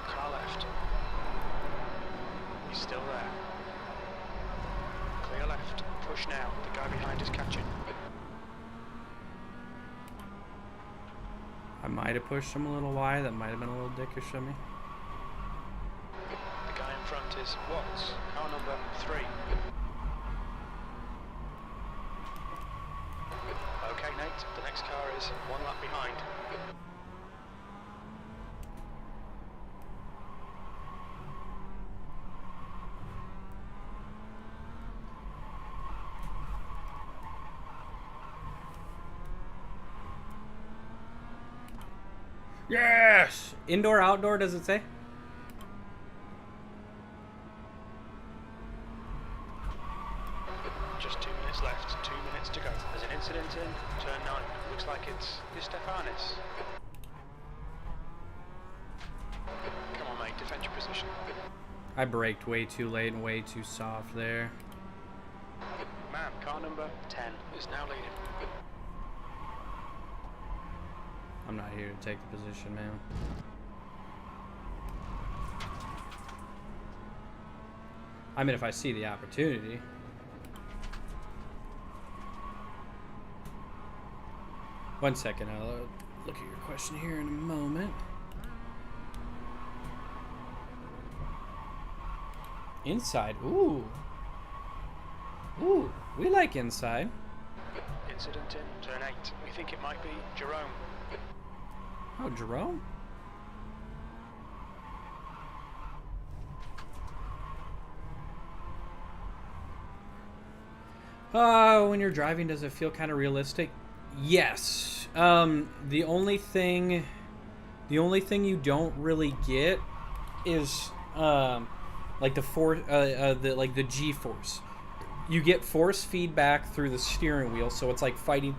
Car left. He's still there. Clear left. Push now. The guy behind is catching. I might have pushed him a little wide. That might have been a little dickish of me. The guy in front is Watts. Car number 3. Okay, Nate. The next car is 1 lap behind. Yes! Indoor, outdoor, does it say? Just 2 minutes left. 2 minutes to go. There's an incident in turn 9. Looks like it's Di Stefanis. Come on, mate. Defend your position. I braked way too late and way too soft there. Man, car number 10 is now leading. I'm not here to take the position, man. I mean, if I see the opportunity. One second, I'll look at your question here in a moment. Inside, ooh. Ooh, we like inside. Incident in turn 8. We think it might be Jerome. Oh, Jerome? When you're driving, does it feel kind of realistic? Yes. The only thing you don't really get is like the G-force. You get force feedback through the steering wheel, so it's like fighting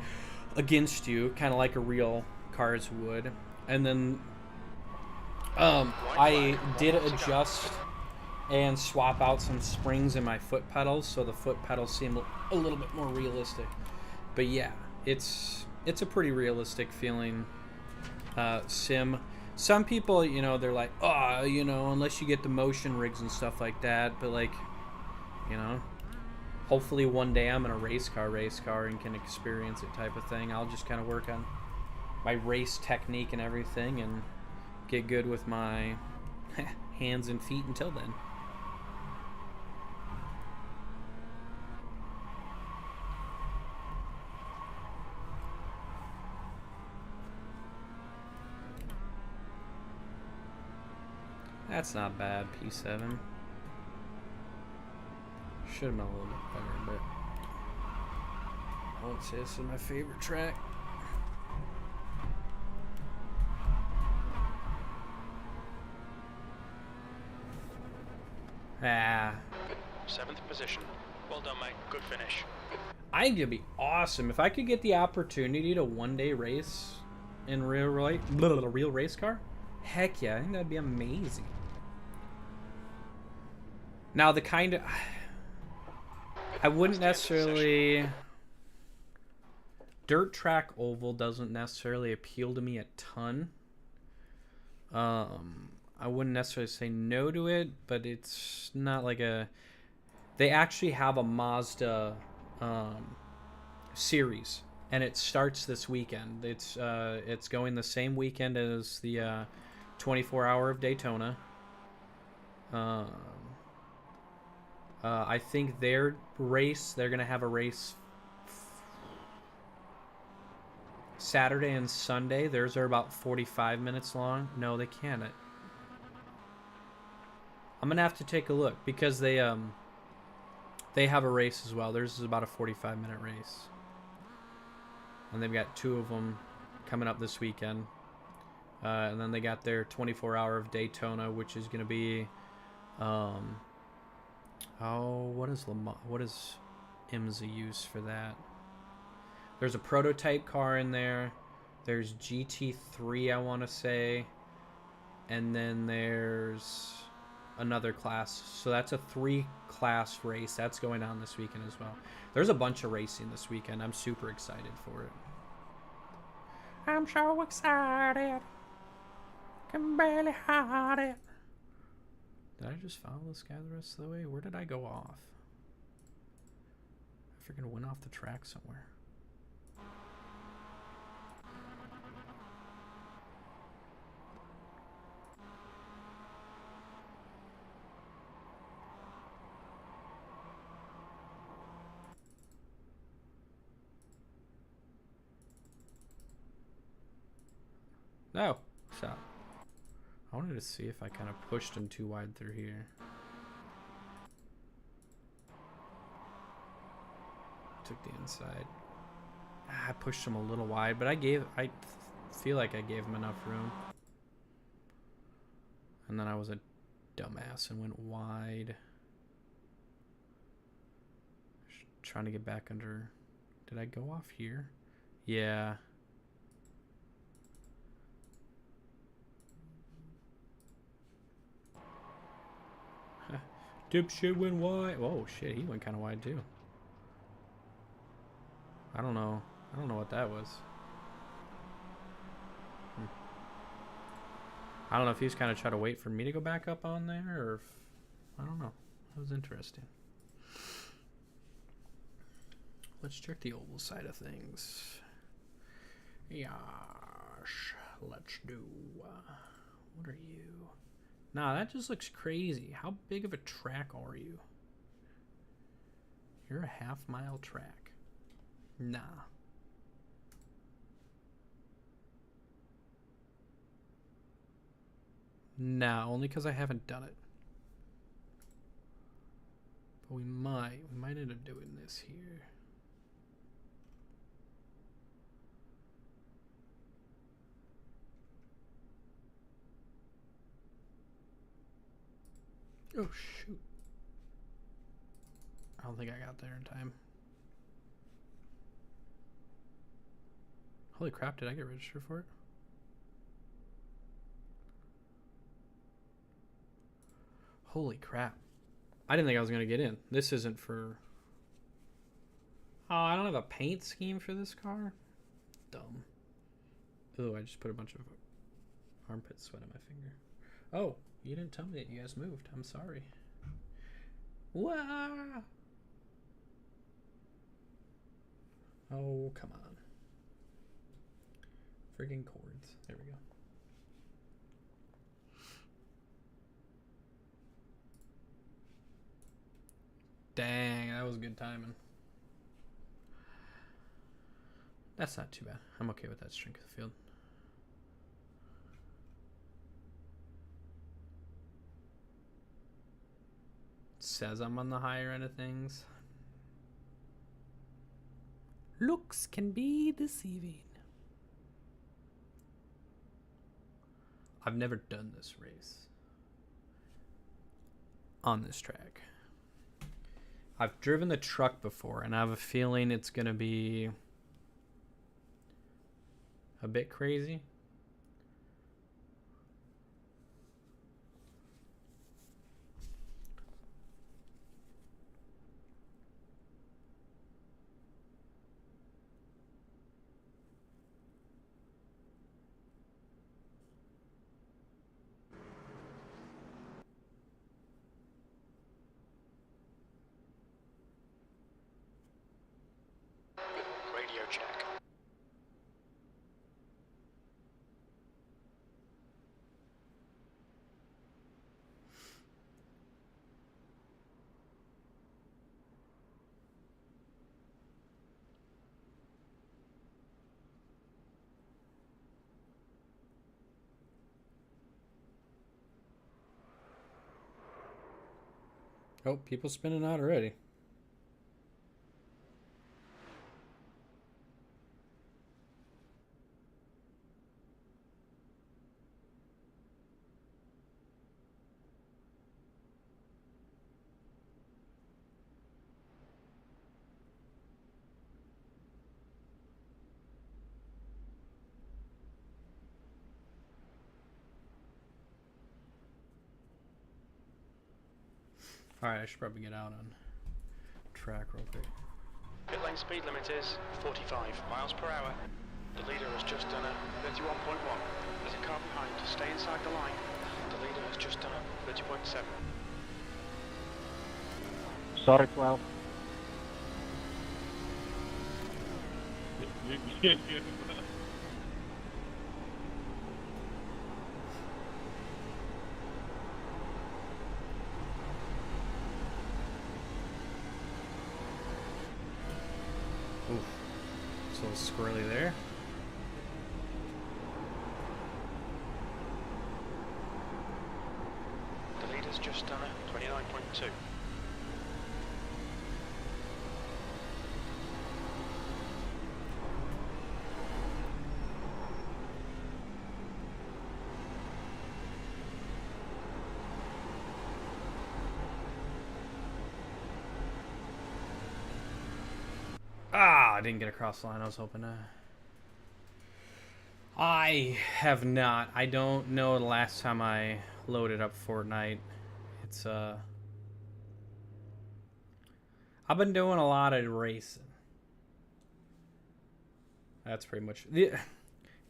against you, kind of like a real cars would. And then I did adjust and swap out some springs in my foot pedals, so the foot pedals seem a little bit more realistic. But yeah, it's a pretty realistic feeling sim. Some people, you know, they're like, oh, you know, unless you get the motion rigs and stuff like that. But like, you know, hopefully one day I'm in a race car and can experience it type of thing. I'll just kind of work on my race technique and everything and get good with my hands and feet until then. That's not bad, P7. Should have been a little bit better, but I won't say this is my favorite track. Ah. 7th position. Well done, mate. Good finish. I think it'd be awesome if I could get the opportunity to one day race in real race car. Heck yeah, I think that'd be amazing. Now the kind of I wouldn't necessarily dirt track oval doesn't necessarily appeal to me a ton. I wouldn't necessarily say no to it, but it's not like a. They actually have a Mazda series, and it starts this weekend. It's going the same weekend as the 24 Hour of Daytona. I think they're gonna have a race Saturday and Sunday. Theirs are about 45 minutes long. No, they can't. I'm gonna have to take a look because they have a race as well. Theirs is about a 45-minute race, and they've got 2 of them coming up this weekend. And then they got their 24 Hour of Daytona, which is gonna be, what is IMSA use for that? There's a prototype car in there. There's GT3, I want to say. And then there's another class. So that's a 3-class race. That's going on this weekend as well. There's a bunch of racing this weekend. I'm super excited for it. I'm so excited. Can barely hide it. Did I just follow this guy the rest of the way? Where did I go off? I freaking went off the track somewhere. No, stop. I wanted to see if I kind of pushed him too wide through here. Took the inside. I pushed him a little wide, but I feel like I gave him enough room. And then I was a dumbass and went wide. Trying to get back under. Did I go off here? Yeah. Dipshit went wide. Oh shit, he went kind of wide too. I don't know what that was. I don't know if he's kind of trying to wait for me to go back up on there, or if, I don't know. That was interesting. Let's check the oval side of things. Yes, let's do. What are you? Nah, that just looks crazy. How big of a track are you? You're a half-mile track. Nah. Nah, only because I haven't done it. But we might end up doing this here. Oh, shoot. I don't think I got there in time. Holy crap, did I get registered for it? Holy crap. I didn't think I was going to get in. This isn't for... Oh, I don't have a paint scheme for this car? Dumb. Oh, I just put a bunch of armpit sweat on my finger. Oh, you didn't tell me that you guys moved. I'm sorry. Wah! Oh, come on. Friggin' cords. There we go. Dang, that was good timing. That's not too bad. I'm okay with that strength of the field. It says I'm on the higher end of things. Looks can be deceiving. I've never done this race on this track. I've driven the truck before, and I have a feeling it's going to be a bit crazy. check. Oh, people spinning out already. Alright, I should probably get out on track real quick. Pit lane speed limit is 45 miles per hour. The leader has just done a 31.1. There's a car behind. Stay inside the line. The leader has just done a 30.7. Sorry, 12. Oof. It's a little squirrely there. The leader's just done a 29.2. Ah, I didn't get across the line. I was hoping to. I have not. I don't know the last time I loaded up Fortnite. It's I've been doing a lot of racing. That's pretty much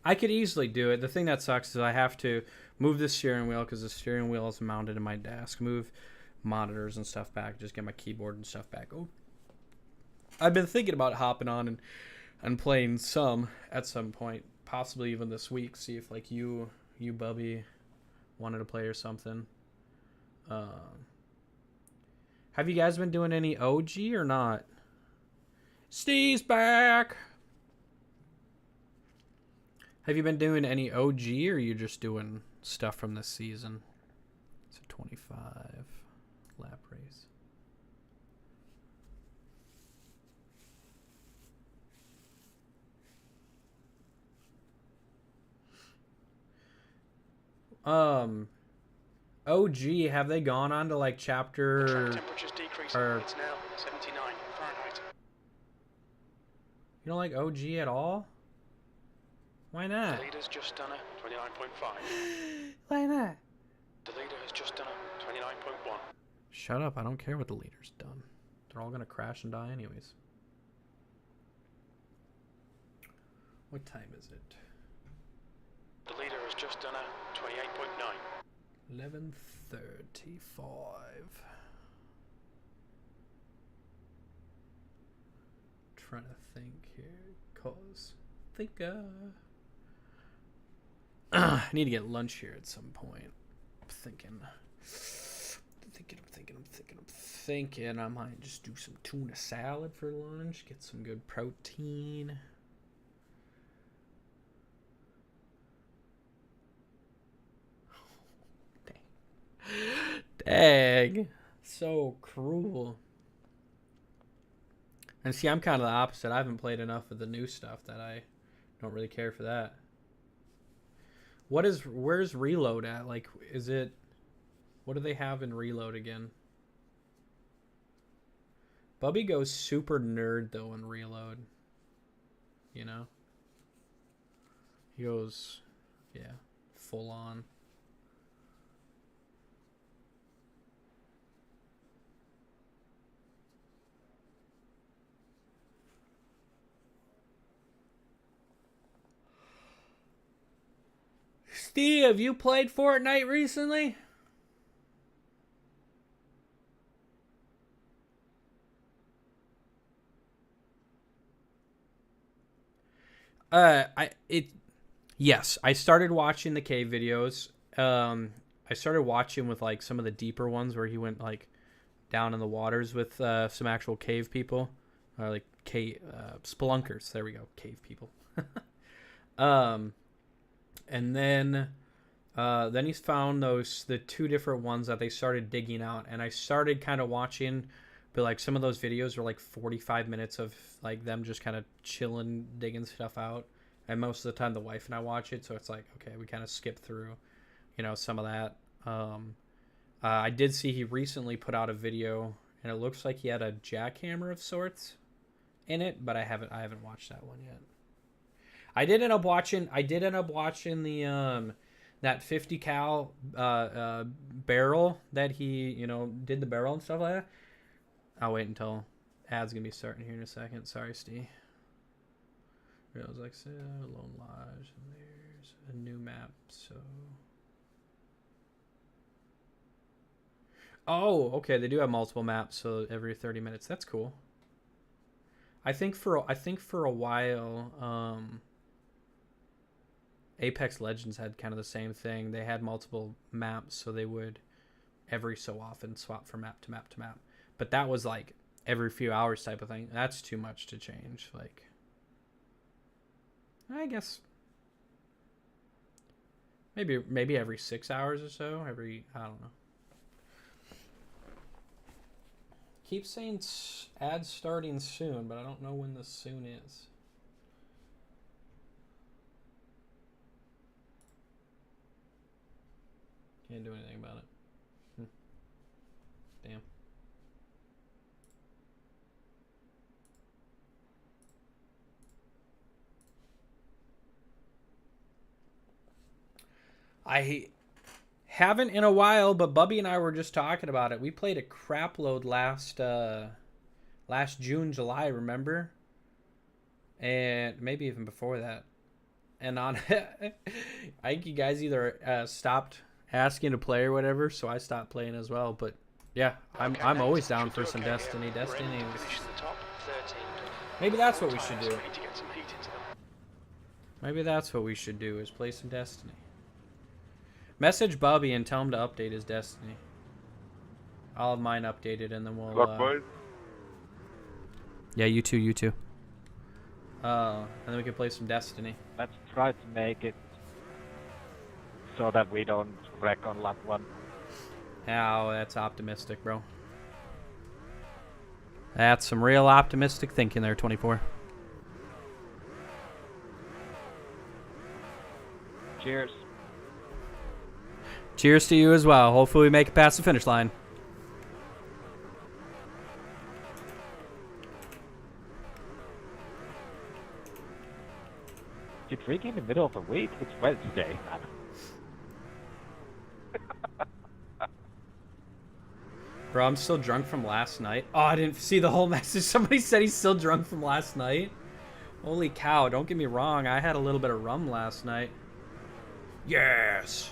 I could easily do it. The thing that sucks is I have to move the steering wheel because the steering wheel is mounted in my desk. Move monitors and stuff back. Just get my keyboard and stuff back. Oh. I've been thinking about hopping on and playing some at some point, possibly even this week. See if like you Bubby, wanted to play or something. Have you guys been doing any OG or not? Steve's back. Have you been doing any OG or are you just doing stuff from this season? It's a 25 lap race. OG, have they gone on to like chapter? The track temperature's decreasing. It's now 79 Fahrenheit. You don't like OG at all? Why not? The leader's just done a 29.5. Why not? The leader has just done a 29.1. Shut up, I don't care what the leader's done. They're all gonna crash and die anyways. What time is it? The leader has just done a 28.9. 11:35. Trying to think here, cause I need to get lunch here at some point. I'm thinking I might just do some tuna salad for lunch, get some good protein. Dang. So cruel. And see, I'm kind of the opposite. I haven't played enough of the new stuff that I don't really care for that. Where's Reload at? Like, what do they have in Reload again? Bubby goes super nerd though in Reload. You know? He goes, yeah, full on. Steve, have you played Fortnite recently? Yes, I started watching the cave videos. I started watching with like some of the deeper ones where he went like down in the waters with some actual cave people, or like cave spelunkers. There we go, cave people. And then he's found the two different ones that they started digging out, and I started kind of watching, but like some of those videos are like 45 minutes of like them just kind of chilling, digging stuff out. And most of the time the wife and I watch it, so it's like, okay, we kind of skip through, some of that. I did see he recently put out a video, and it looks like he had a jackhammer of sorts in it, but I haven't watched that one yet. I did end up watching the that 50 cal barrel that he did the barrel and stuff like that. I'll wait until ads gonna be starting here in a second. Sorry, Steve. It was like Lone Lodge, and there's a new map. So, oh, okay, they do have multiple maps, so every 30 minutes. That's cool. I think for a while, Apex Legends had kind of the same thing. They had multiple maps, so they would every so often swap from map to map to map. But that was like every few hours type of thing. That's too much to change. Like, I guess maybe every 6 hours or so. I don't know. Keep saying ads starting soon, but I don't know when the soon is. Can't do anything about it. Damn. I haven't in a while, but Bubby and I were just talking about it. We played a crap load last June, July, remember? And maybe even before that. And on I think you guys either stopped asking to play or whatever, so I stopped playing as well. But yeah, I'm always down for some Destiny. Destiny. Maybe that's what we should do. Maybe that's what we should do, is play some Destiny. Message Bubby and tell him to update his Destiny. I'll have mine updated, and then we'll... Yeah, you too. And then we can play some Destiny. Let's try to make it so that we don't wreck on lap 1. Oh, that's optimistic, bro. That's some real optimistic thinking there, 24. Cheers. Cheers to you as well. Hopefully we make it past the finish line. You're drinking in the middle of the week? It's Wednesday, man. Bro, I'm still drunk from last night. Oh, I didn't see the whole message. Somebody said he's still drunk from last night. Holy cow, don't get me wrong. I had a little bit of rum last night. Yes!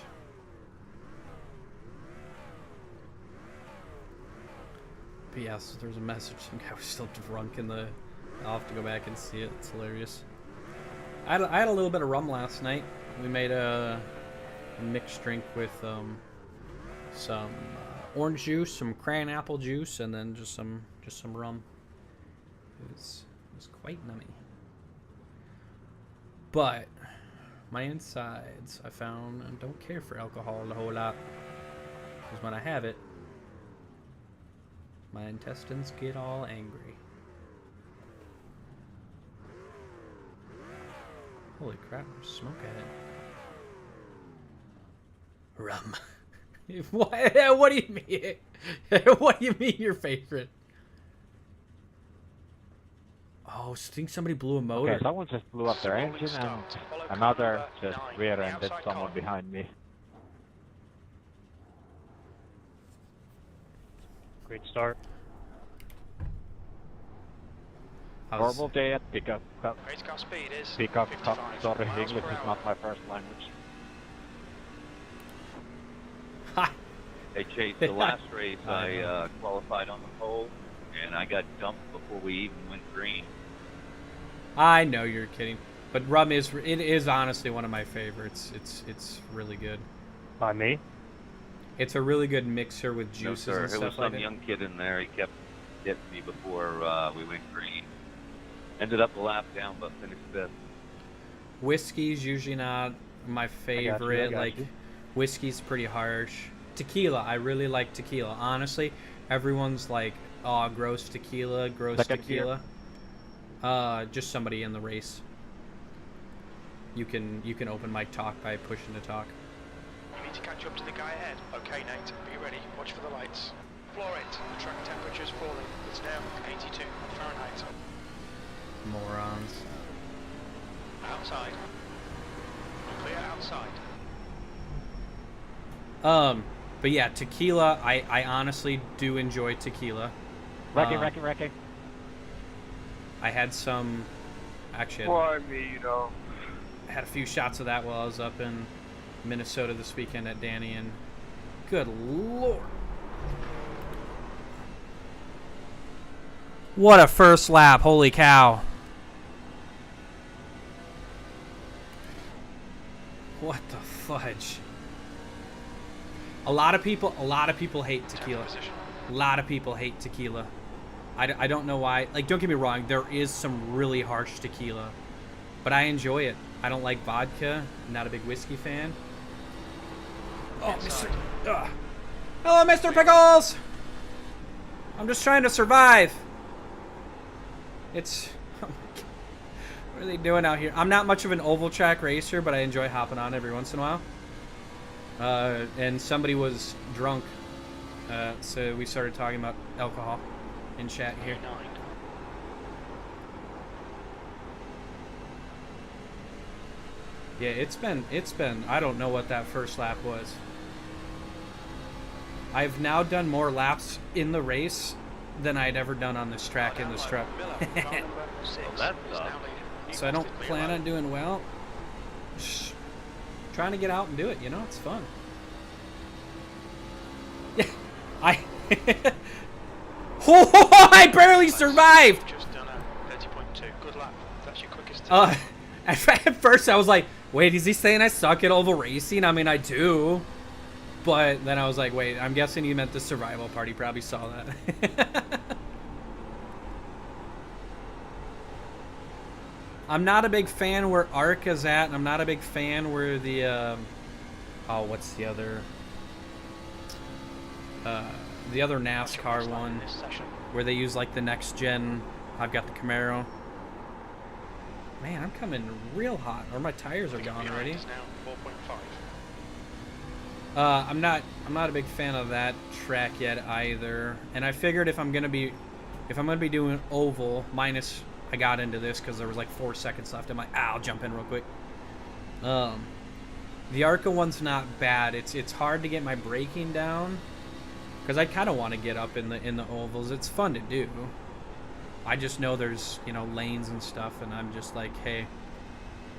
But yes, there's a message. Some guy was still drunk in the... I'll have to go back and see it. It's hilarious. I had a little bit of rum last night. We made a mixed drink with some orange juice, some cran apple juice, and then just some rum. It was quite nummy. But my insides, I found, don't care for alcohol a whole lot, because when I have it, my intestines get all angry. Holy crap, there's smoke ahead. Rum. What do you mean? What do you mean your favorite? Oh, I think somebody blew a motor. Okay, someone just blew up their engine and another just rear-ended someone behind me. Great start. Normal day at pickup. Race car speed is Pickup. 55 Sorry, miles English per is hour. not my first language. Hey Chase, the last race I qualified on the pole, and I got dumped before we even went green. I know you're kidding. But rum is honestly one of my favorites. It's really good. By me? It's a really good mixer with No, juices sir. and There was stuff like some that. young kid in there. He kept hitting me before we went green. Ended up a lap down, but finished fifth. Whiskey's usually not my favorite. got Like you. whiskey's pretty harsh. Tequila, I really like tequila. Honestly, everyone's like, "Oh, gross tequila, gross Second gear. tequila." Just somebody in the race. You can open mic talk by pushing the talk. You need to catch up to the guy ahead. Okay, Nate, be ready. Watch for the lights. Floor it. The track temperature's falling. It's now 82 Fahrenheit. Morons. Outside. Clear outside. But yeah, tequila. I honestly do enjoy tequila. Wrecking. I had some. Actually, I had a few shots of that while I was up in Minnesota this weekend at Danny, and good lord, what a first lap! Holy cow! What the fudge? A lot of people hate tequila. Position. A lot of people hate tequila. I don't know why. Like, don't get me wrong, there is some really harsh tequila, but I enjoy it. I don't like vodka. I'm not a big whiskey fan. Oh, Mr. Hello, Mr. Pickles! I'm just trying to survive. It's... Oh my God. What are they doing out here? I'm not much of an oval track racer, but I enjoy hopping on every once in a while. And somebody was drunk, so we started talking about alcohol in chat here. 9. Yeah, it's been, I don't know what that first lap was. I've now done more laps in the race than I'd ever done on this track in this truck. Miller, car number 6 that's is up. now leading. He So I don't posted plan on P11. doing well. Just trying to get out and do it, you know, it's fun. Yeah, Oh, I barely survived! Just done a 30.2. Good lap. That's your quickest. At first I was like, wait, is he saying I suck at oval racing? I mean, I do. But then I was like, wait, I'm guessing he meant the survival part. He probably saw that. I'm not a big fan where Arc is at, and I'm not a big fan where the, what's the other NASCAR one, This session. where they use like the next gen. I've got the Camaro. Man, I'm coming real hot, or my tires are gone Behind already. is now 4.5. I'm not a big fan of that track yet either. And I figured if I'm gonna be doing oval minus, I got into this because there was like 4 seconds left. I'm like, I'll jump in real quick. The ARCA one's not bad. It's hard to get my braking down because I kind of want to get up in the ovals. It's fun to do. I just know there's, you know, lanes and stuff, and I'm just like, hey,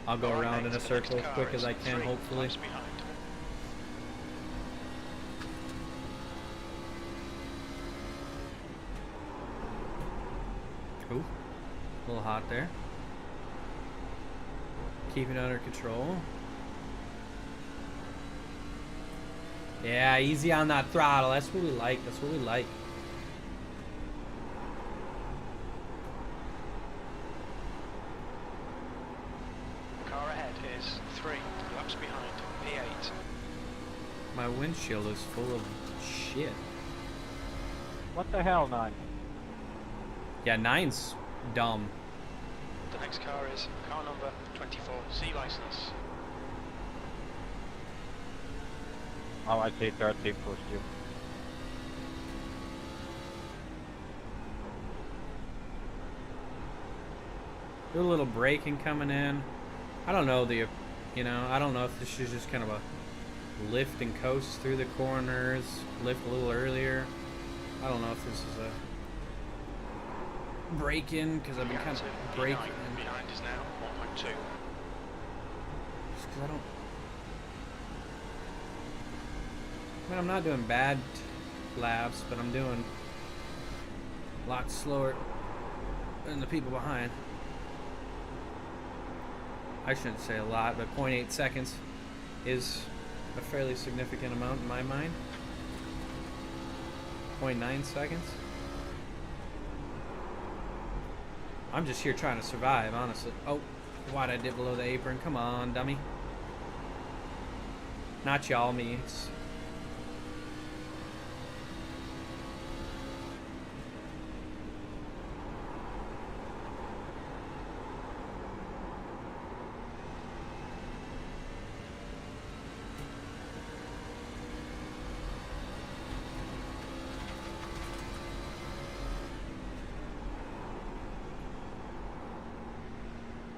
I'll go around in a circle as quick as I can, hopefully. Ooh, a little hot there. Keeping it under control. Yeah, easy on that throttle. That's what we like. That's what we like. Car ahead is 3 laps behind. P8. My windshield is full of shit. What the hell, 9? Yeah, 9's dumb. The next car is car number 24. C license. Oh, I see 13 pushed you. Do a little braking coming in. I don't know I don't know if this is just kind of a lift and coast through the corners, lift a little earlier. I don't know if this is a break in because I've been kind of breaking in. Behind is now 1.2. Just 'cause I'm not doing bad laps, but I'm doing a lot slower than the people behind. I shouldn't say a lot, but 0.8 seconds is a fairly significant amount in my mind. 0.9 seconds. I'm just here trying to survive, honestly. Oh, why'd I dip below the apron? Come on, dummy. Not y'all, me.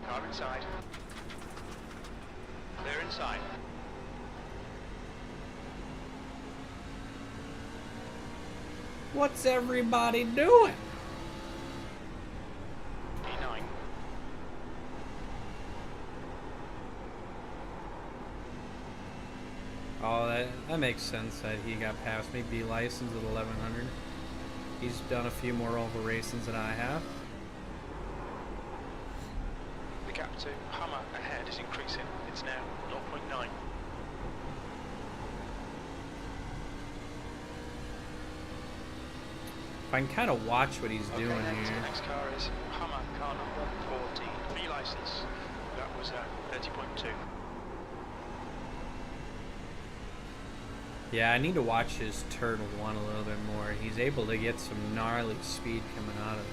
Car inside. Clear inside. What's everybody doing? P9. Oh, that makes sense that he got past me. B license at 1100. He's done a few more oval racings than I have. The gap to Hummer ahead is increasing. It's now 0.9. If I can kind of watch what he's doing next, here. the next car is Hummer, car number 14. B license. That was 30.2. Yeah, I need to watch his turtle one a little bit more. He's able to get some gnarly speed coming out of it.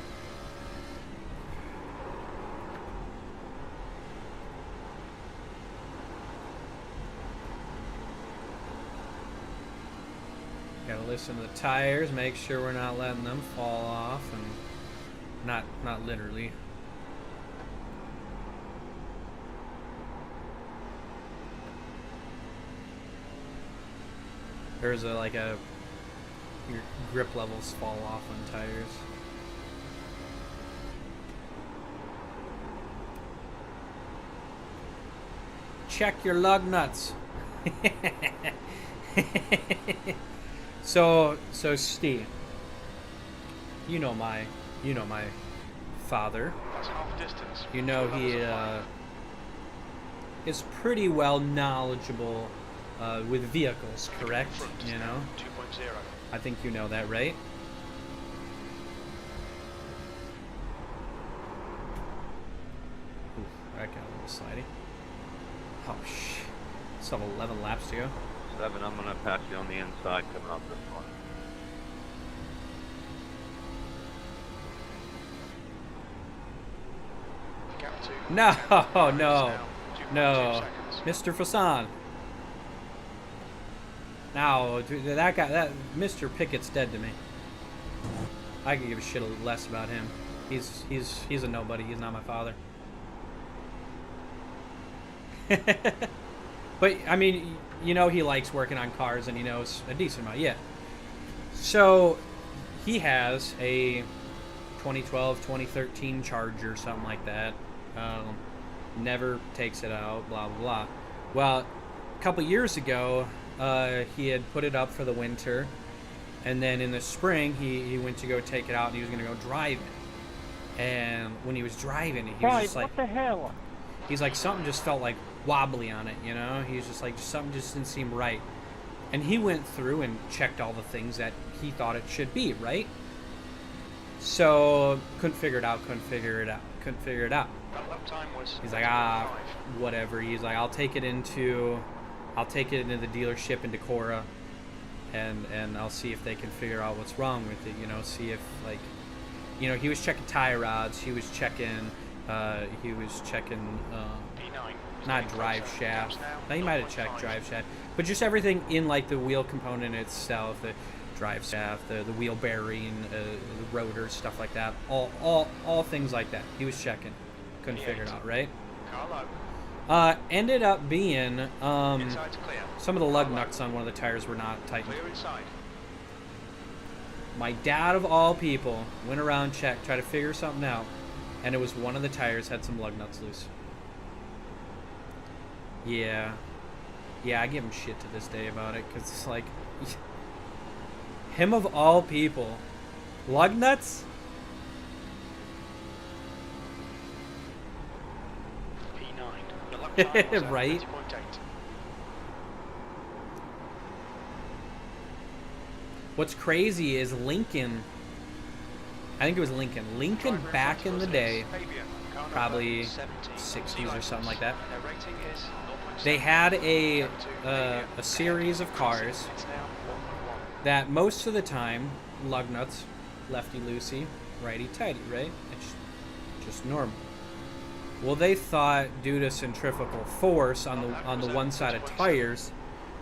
Gotta listen to the tires, make sure we're not letting them fall off, and not literally. There's your grip levels fall off on tires. Check your lug nuts. So Steve, you know my father. That's half distance. You know he is pretty well knowledgeable with vehicles, correct? You know? 2.0. I think you know that, right? Oof, that got a little slidey. Oh, shit. Still have 11 laps to go. 7, I'm gonna pass you on the inside coming up this one. Gap to No, Hummer is no, now 2.2 no. seconds. Mr. Fasan. Now, that guy, that Mr. Pickett's dead to me. I could give a shit less about him. He's a nobody. He's not my father. But I mean, you know, he likes working on cars, and he knows a decent amount. Yeah. So he has a 2012, 2013 Charger, something like that. Never takes it out. Blah blah blah. Well, a couple years ago, he had put it up for the winter, and then in the spring he went to go take it out, and he was going to go drive it. And when he was driving it, he was just like, what the hell? he's like, something just felt like wobbly on it, you know? He's just like, something just didn't seem right. And he went through and checked all the things that he thought it should be, right? So couldn't figure it out. That lap time was He's like, 30.5. whatever. He's like, I'll take it into the dealership in Decorah, and I'll see if they can figure out what's wrong with it. You know, see if, like, you know, he was checking tie rods. He was checking P9. not drive shaft. Now he might have checked drive shaft, but just everything in, like, the wheel component itself, the drive shaft, the wheel bearing, the rotor, stuff like that. All things like that. He was checking. Couldn't figure it out, right? Car low. Ended up being Inside's clear. some of the lug nuts on one of the tires were not tightened. Clear inside. My dad of all people went around, checked, tried to figure something out, and it was one of the tires had some lug nuts loose. Yeah, I give him shit to this day about it, because it's like, him of all people, lug nuts? P9. Time was Right? 30.8. What's crazy is Lincoln. I think it was Lincoln. Lincoln Driver back front in the was day, Fabian, car number probably 17. 60s or something like that. Their rating is 0.7. They had a Lap two, Fabian. series of cars It's now 1.1. that most of the time, lug nuts, lefty loosey, righty tighty, right? It's just normal. Well, they thought due to centrifugal force on the one side of tires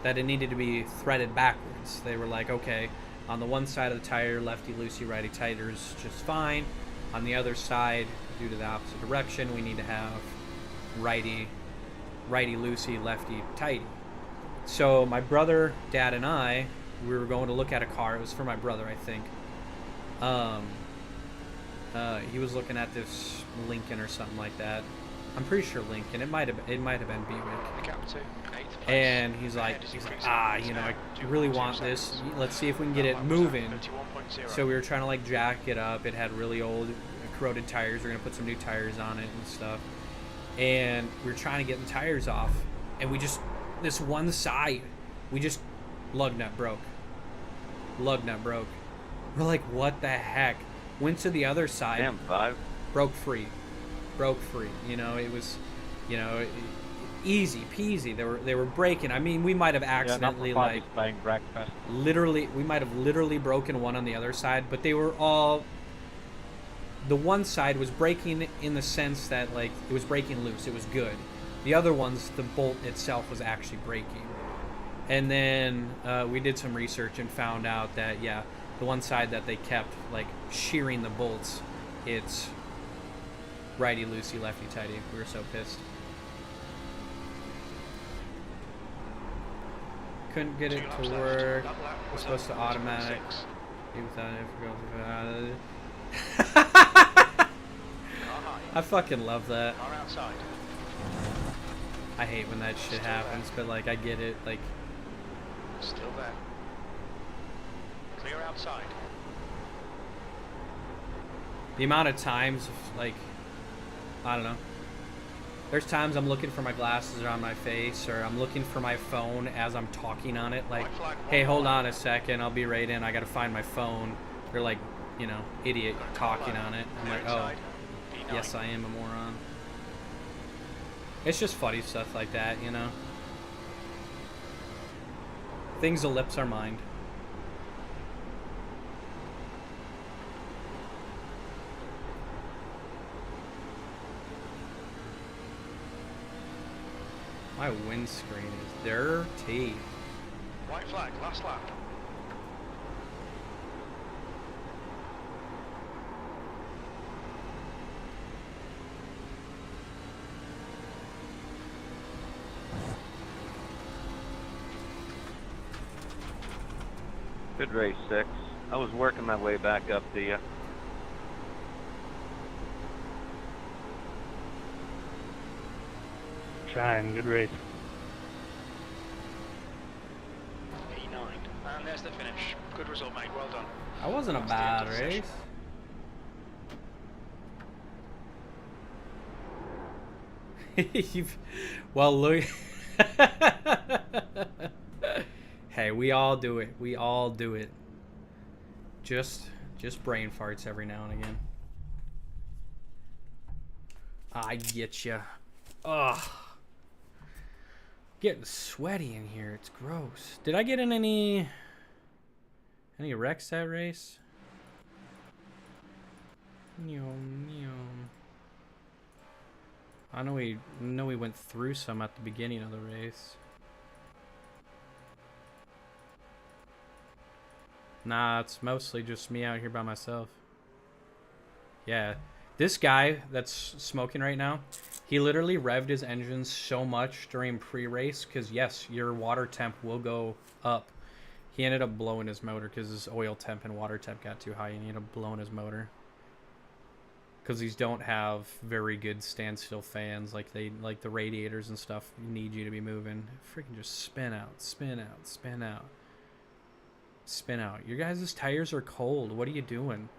that it needed to be threaded backwards. They were like, okay, on the one side of the tire, lefty loosey, righty tighty is just fine. On the other side, due to the opposite direction, we need to have righty loosey, lefty tighty. So my brother, dad, and I, we were going to look at a car. It was for my brother, I think. He was looking at this Lincoln or something like that. I'm pretty sure Lincoln. It might have been Buick. Gap two, 8th place. And he's like, Ahead is you increasing. know, I It's now really 2.2 want this. seconds. Let's see if we can get That it lap was at moving. 31.0. So we were trying to like jack it up. It had really old, corroded tires. We're gonna put some new tires on it and stuff. And we were trying to get the tires off, and this one side, lug nut broke. Lug nut broke. We're like, what the heck? Went to the other side. Damn, 5. Broke free. You know, it was, you know, easy peasy. They were breaking. I mean, we might have accidentally yeah, like playing breakfast. we might have literally broken one on the other side, but they were all. The one side was breaking in the sense that like it was breaking loose. It was good. The other ones, the bolt itself was actually breaking. And then we did some research and found out that yeah, the one side that they kept like shearing the bolts, it's righty loosey, lefty tighty. We were so pissed. Couldn't get it Two laps to left. work. That lap Was was supposed to at automatic. 2.6. Car high. I fucking love that. Car outside. I hate when that shit Still happens, there. but like I get it. Like Still there. Clear outside. the amount of times, like I don't know. There's times I'm looking for my glasses around my face, or I'm looking for my phone as I'm talking on it. Like, White flag, hey, one hold more. on a second, I'll be right in. I gotta find my phone. They're like, you know, idiot talking on it. I'm Clear like, oh, inside. P9. yes, I am a moron. It's just funny stuff like that, you know. Things ellipse our mind. My windscreen is dirty. White flag, last lap. Good race, 6. I was working my way back up to you. Trying, good race. P9. And there's the finish. Good result, mate. Well done. That wasn't a That's the end bad of the session. race. Well, look. Hey, we all do it. We all do it. Just brain farts every now and again. I get ya. Ugh. Getting sweaty in here. It's gross. Did I get in any wrecks that race? I know we went through some at the beginning of the race. Nah, it's mostly just me out here by myself. Yeah. This guy that's smoking right now, he literally revved his engine so much during pre-race because, yes, your water temp will go up. He ended up blowing his motor because his oil temp and water temp got too high. He ended up blowing his motor. Because these don't have very good standstill fans like the radiators and stuff need you to be moving. Freaking just spin out, spin out, spin out. Spin out. Your guys' tires are cold. What are you doing?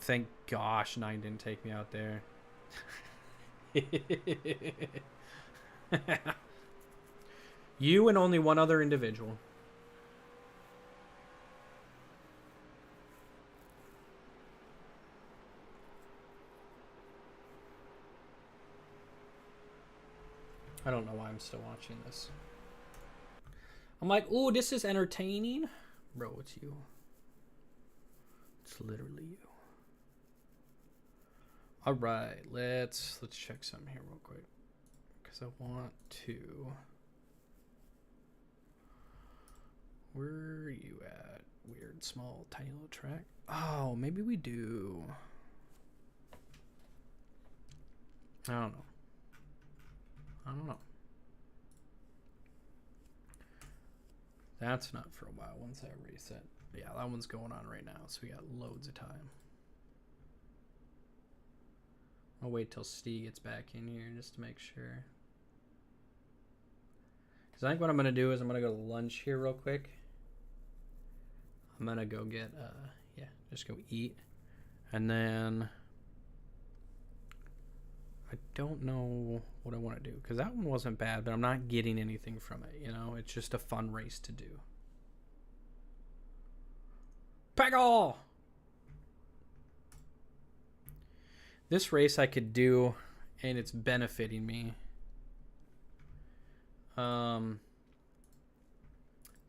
Thank gosh 9 didn't take me out there. You and only one other individual. I don't know why I'm still watching this. I'm like, oh, this is entertaining. Bro, it's you. It's literally you. All right, let's check something here real quick, because I want to. Where are you at? Weird, small, tiny little track. Oh, maybe we do. I don't know. I don't know. That's not for a while. Once I reset. Yeah, that one's going on right now, so we got loads of time. I'll wait till Steve gets back in here just to make sure. Because I think what I'm going to do is I'm going to go to lunch here real quick. I'm going to go get, yeah, just go eat. And then I don't know what I want to do, because that one wasn't bad, but I'm not getting anything from it, you know? It's just a fun race to do. Peggle! This race I could do, and it's benefiting me. Don't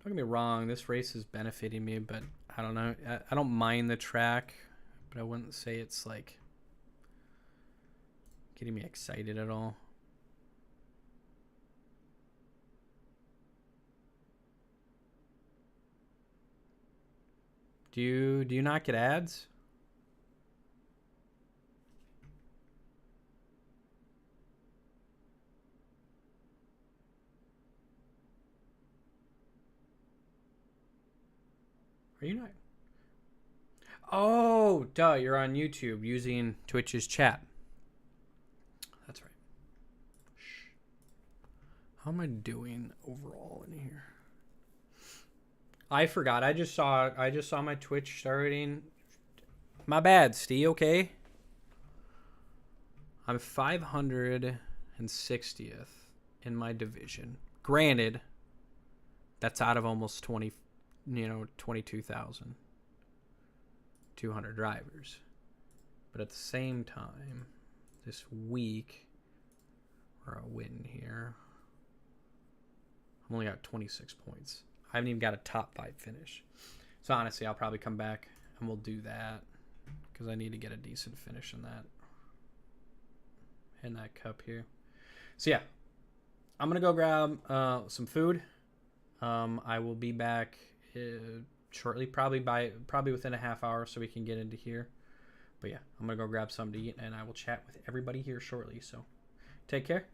get me wrong, this race is benefiting me, but I don't know. I don't mind the track, but I wouldn't say it's like getting me excited at all. Do you not get ads? Are you not? Oh, duh, you're on YouTube using Twitch's chat. That's right. Shh. How am I doing overall in here? I forgot. I just saw my Twitch starting. My bad, Steve, okay? I'm 560th in my division. Granted, that's out of almost 22,200 drivers. But at the same time, this week, or a win here, I've only got 26 points. I haven't even got a top 5 finish. So honestly, I'll probably come back and we'll do that, because I need to get a decent finish in that cup here. So yeah, I'm gonna go grab some food. I will be back shortly, probably within a half hour, so we can get into here. But yeah, I'm gonna go grab something to eat, and I will chat with everybody here shortly. So take care.